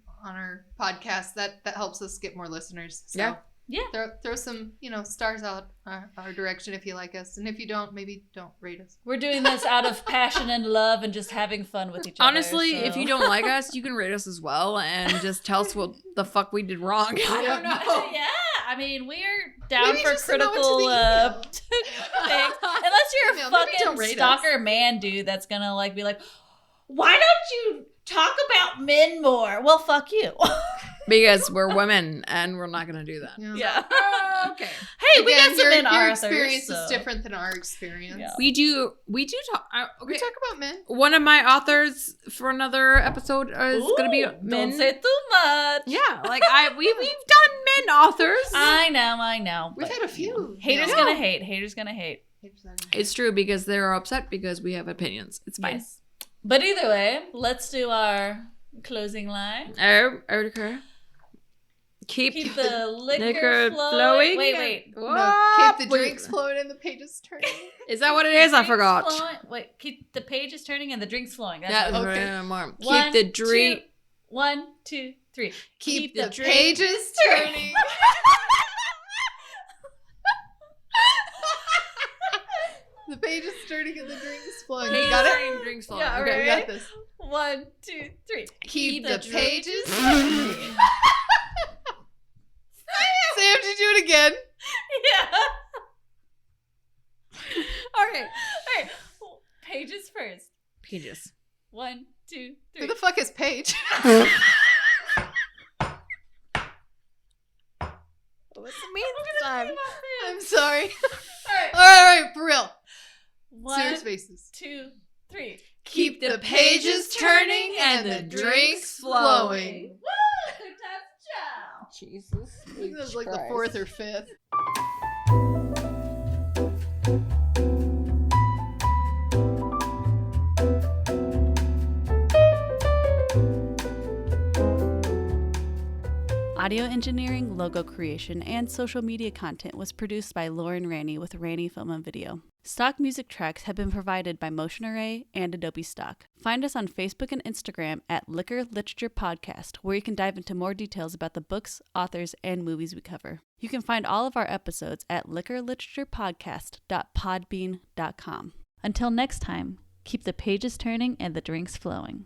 podcast. That helps us get more listeners. So Yeah. Yeah. Throw some stars out our direction if you like us, and if you don't, maybe don't rate us. We're doing this out of passion and love and just having fun with each other. Honestly, so. if you don't like us, you can rate us as well and just tell us what the fuck we did wrong. I don't know. Yeah, I mean, we're down Maybe for just send it to critical the email. things. Unless you're Email. a Maybe don't fucking rate stalker man dude that's gonna like be like, why don't you talk about men more? Well, fuck you. Because we're women and we're not going to do that. Yeah. Okay. Hey, we got some your, men your authors. experience so. is different than our experience. Yeah. We do talk. We Okay. talk about men. One of my authors for another episode is going to be Ooh, men. Don't say too much. Yeah, like we've done men authors. I know. We've but had a few. Haters Yeah. gonna hate. Haters gonna hate. It's true because they're upset because we have opinions. It's fine. Yes. But either way, let's do our closing line. Okay. Keep the liquor, liquor flowing. flowing. Wait. No, keep the Wait. drinks flowing and the pages turning. Is that what it is? I Drinks forgot. flowing. Wait, keep the pages turning and the drinks flowing. That's Yeah, what- okay. more. One, Keep the drink. 1, 2, 3. Keep the drink pages turning. The page is turning and the drinks flowing. Pages You got it? turning, drinks flowing. Yeah, Okay. We right. got this. 1, 2, 3. Keep the pages pages turning. Sam, did you do it again? Yeah. Okay. Pages first. Pages. 1, 2, Who 3. the fuck is Paige? What's the mean time? I'm sorry. Alright. All right, for real. 1, Serious faces. 2, 3. Keep the pages turning and the drinks flowing. Woo! Top job. Jesus. I think that was like the fourth or fifth. Audio engineering, logo creation, and social media content was produced by Lauren Ranney with Ranney Film and Video. Stock music tracks have been provided by Motion Array and Adobe Stock. Find us on Facebook and Instagram at Liquor&Literature Podcast, where you can dive into more details about the books, authors, and movies we cover. You can find all of our episodes at liquorliteraturepodcast.podbean.com. Until next time, keep the pages turning and the drinks flowing.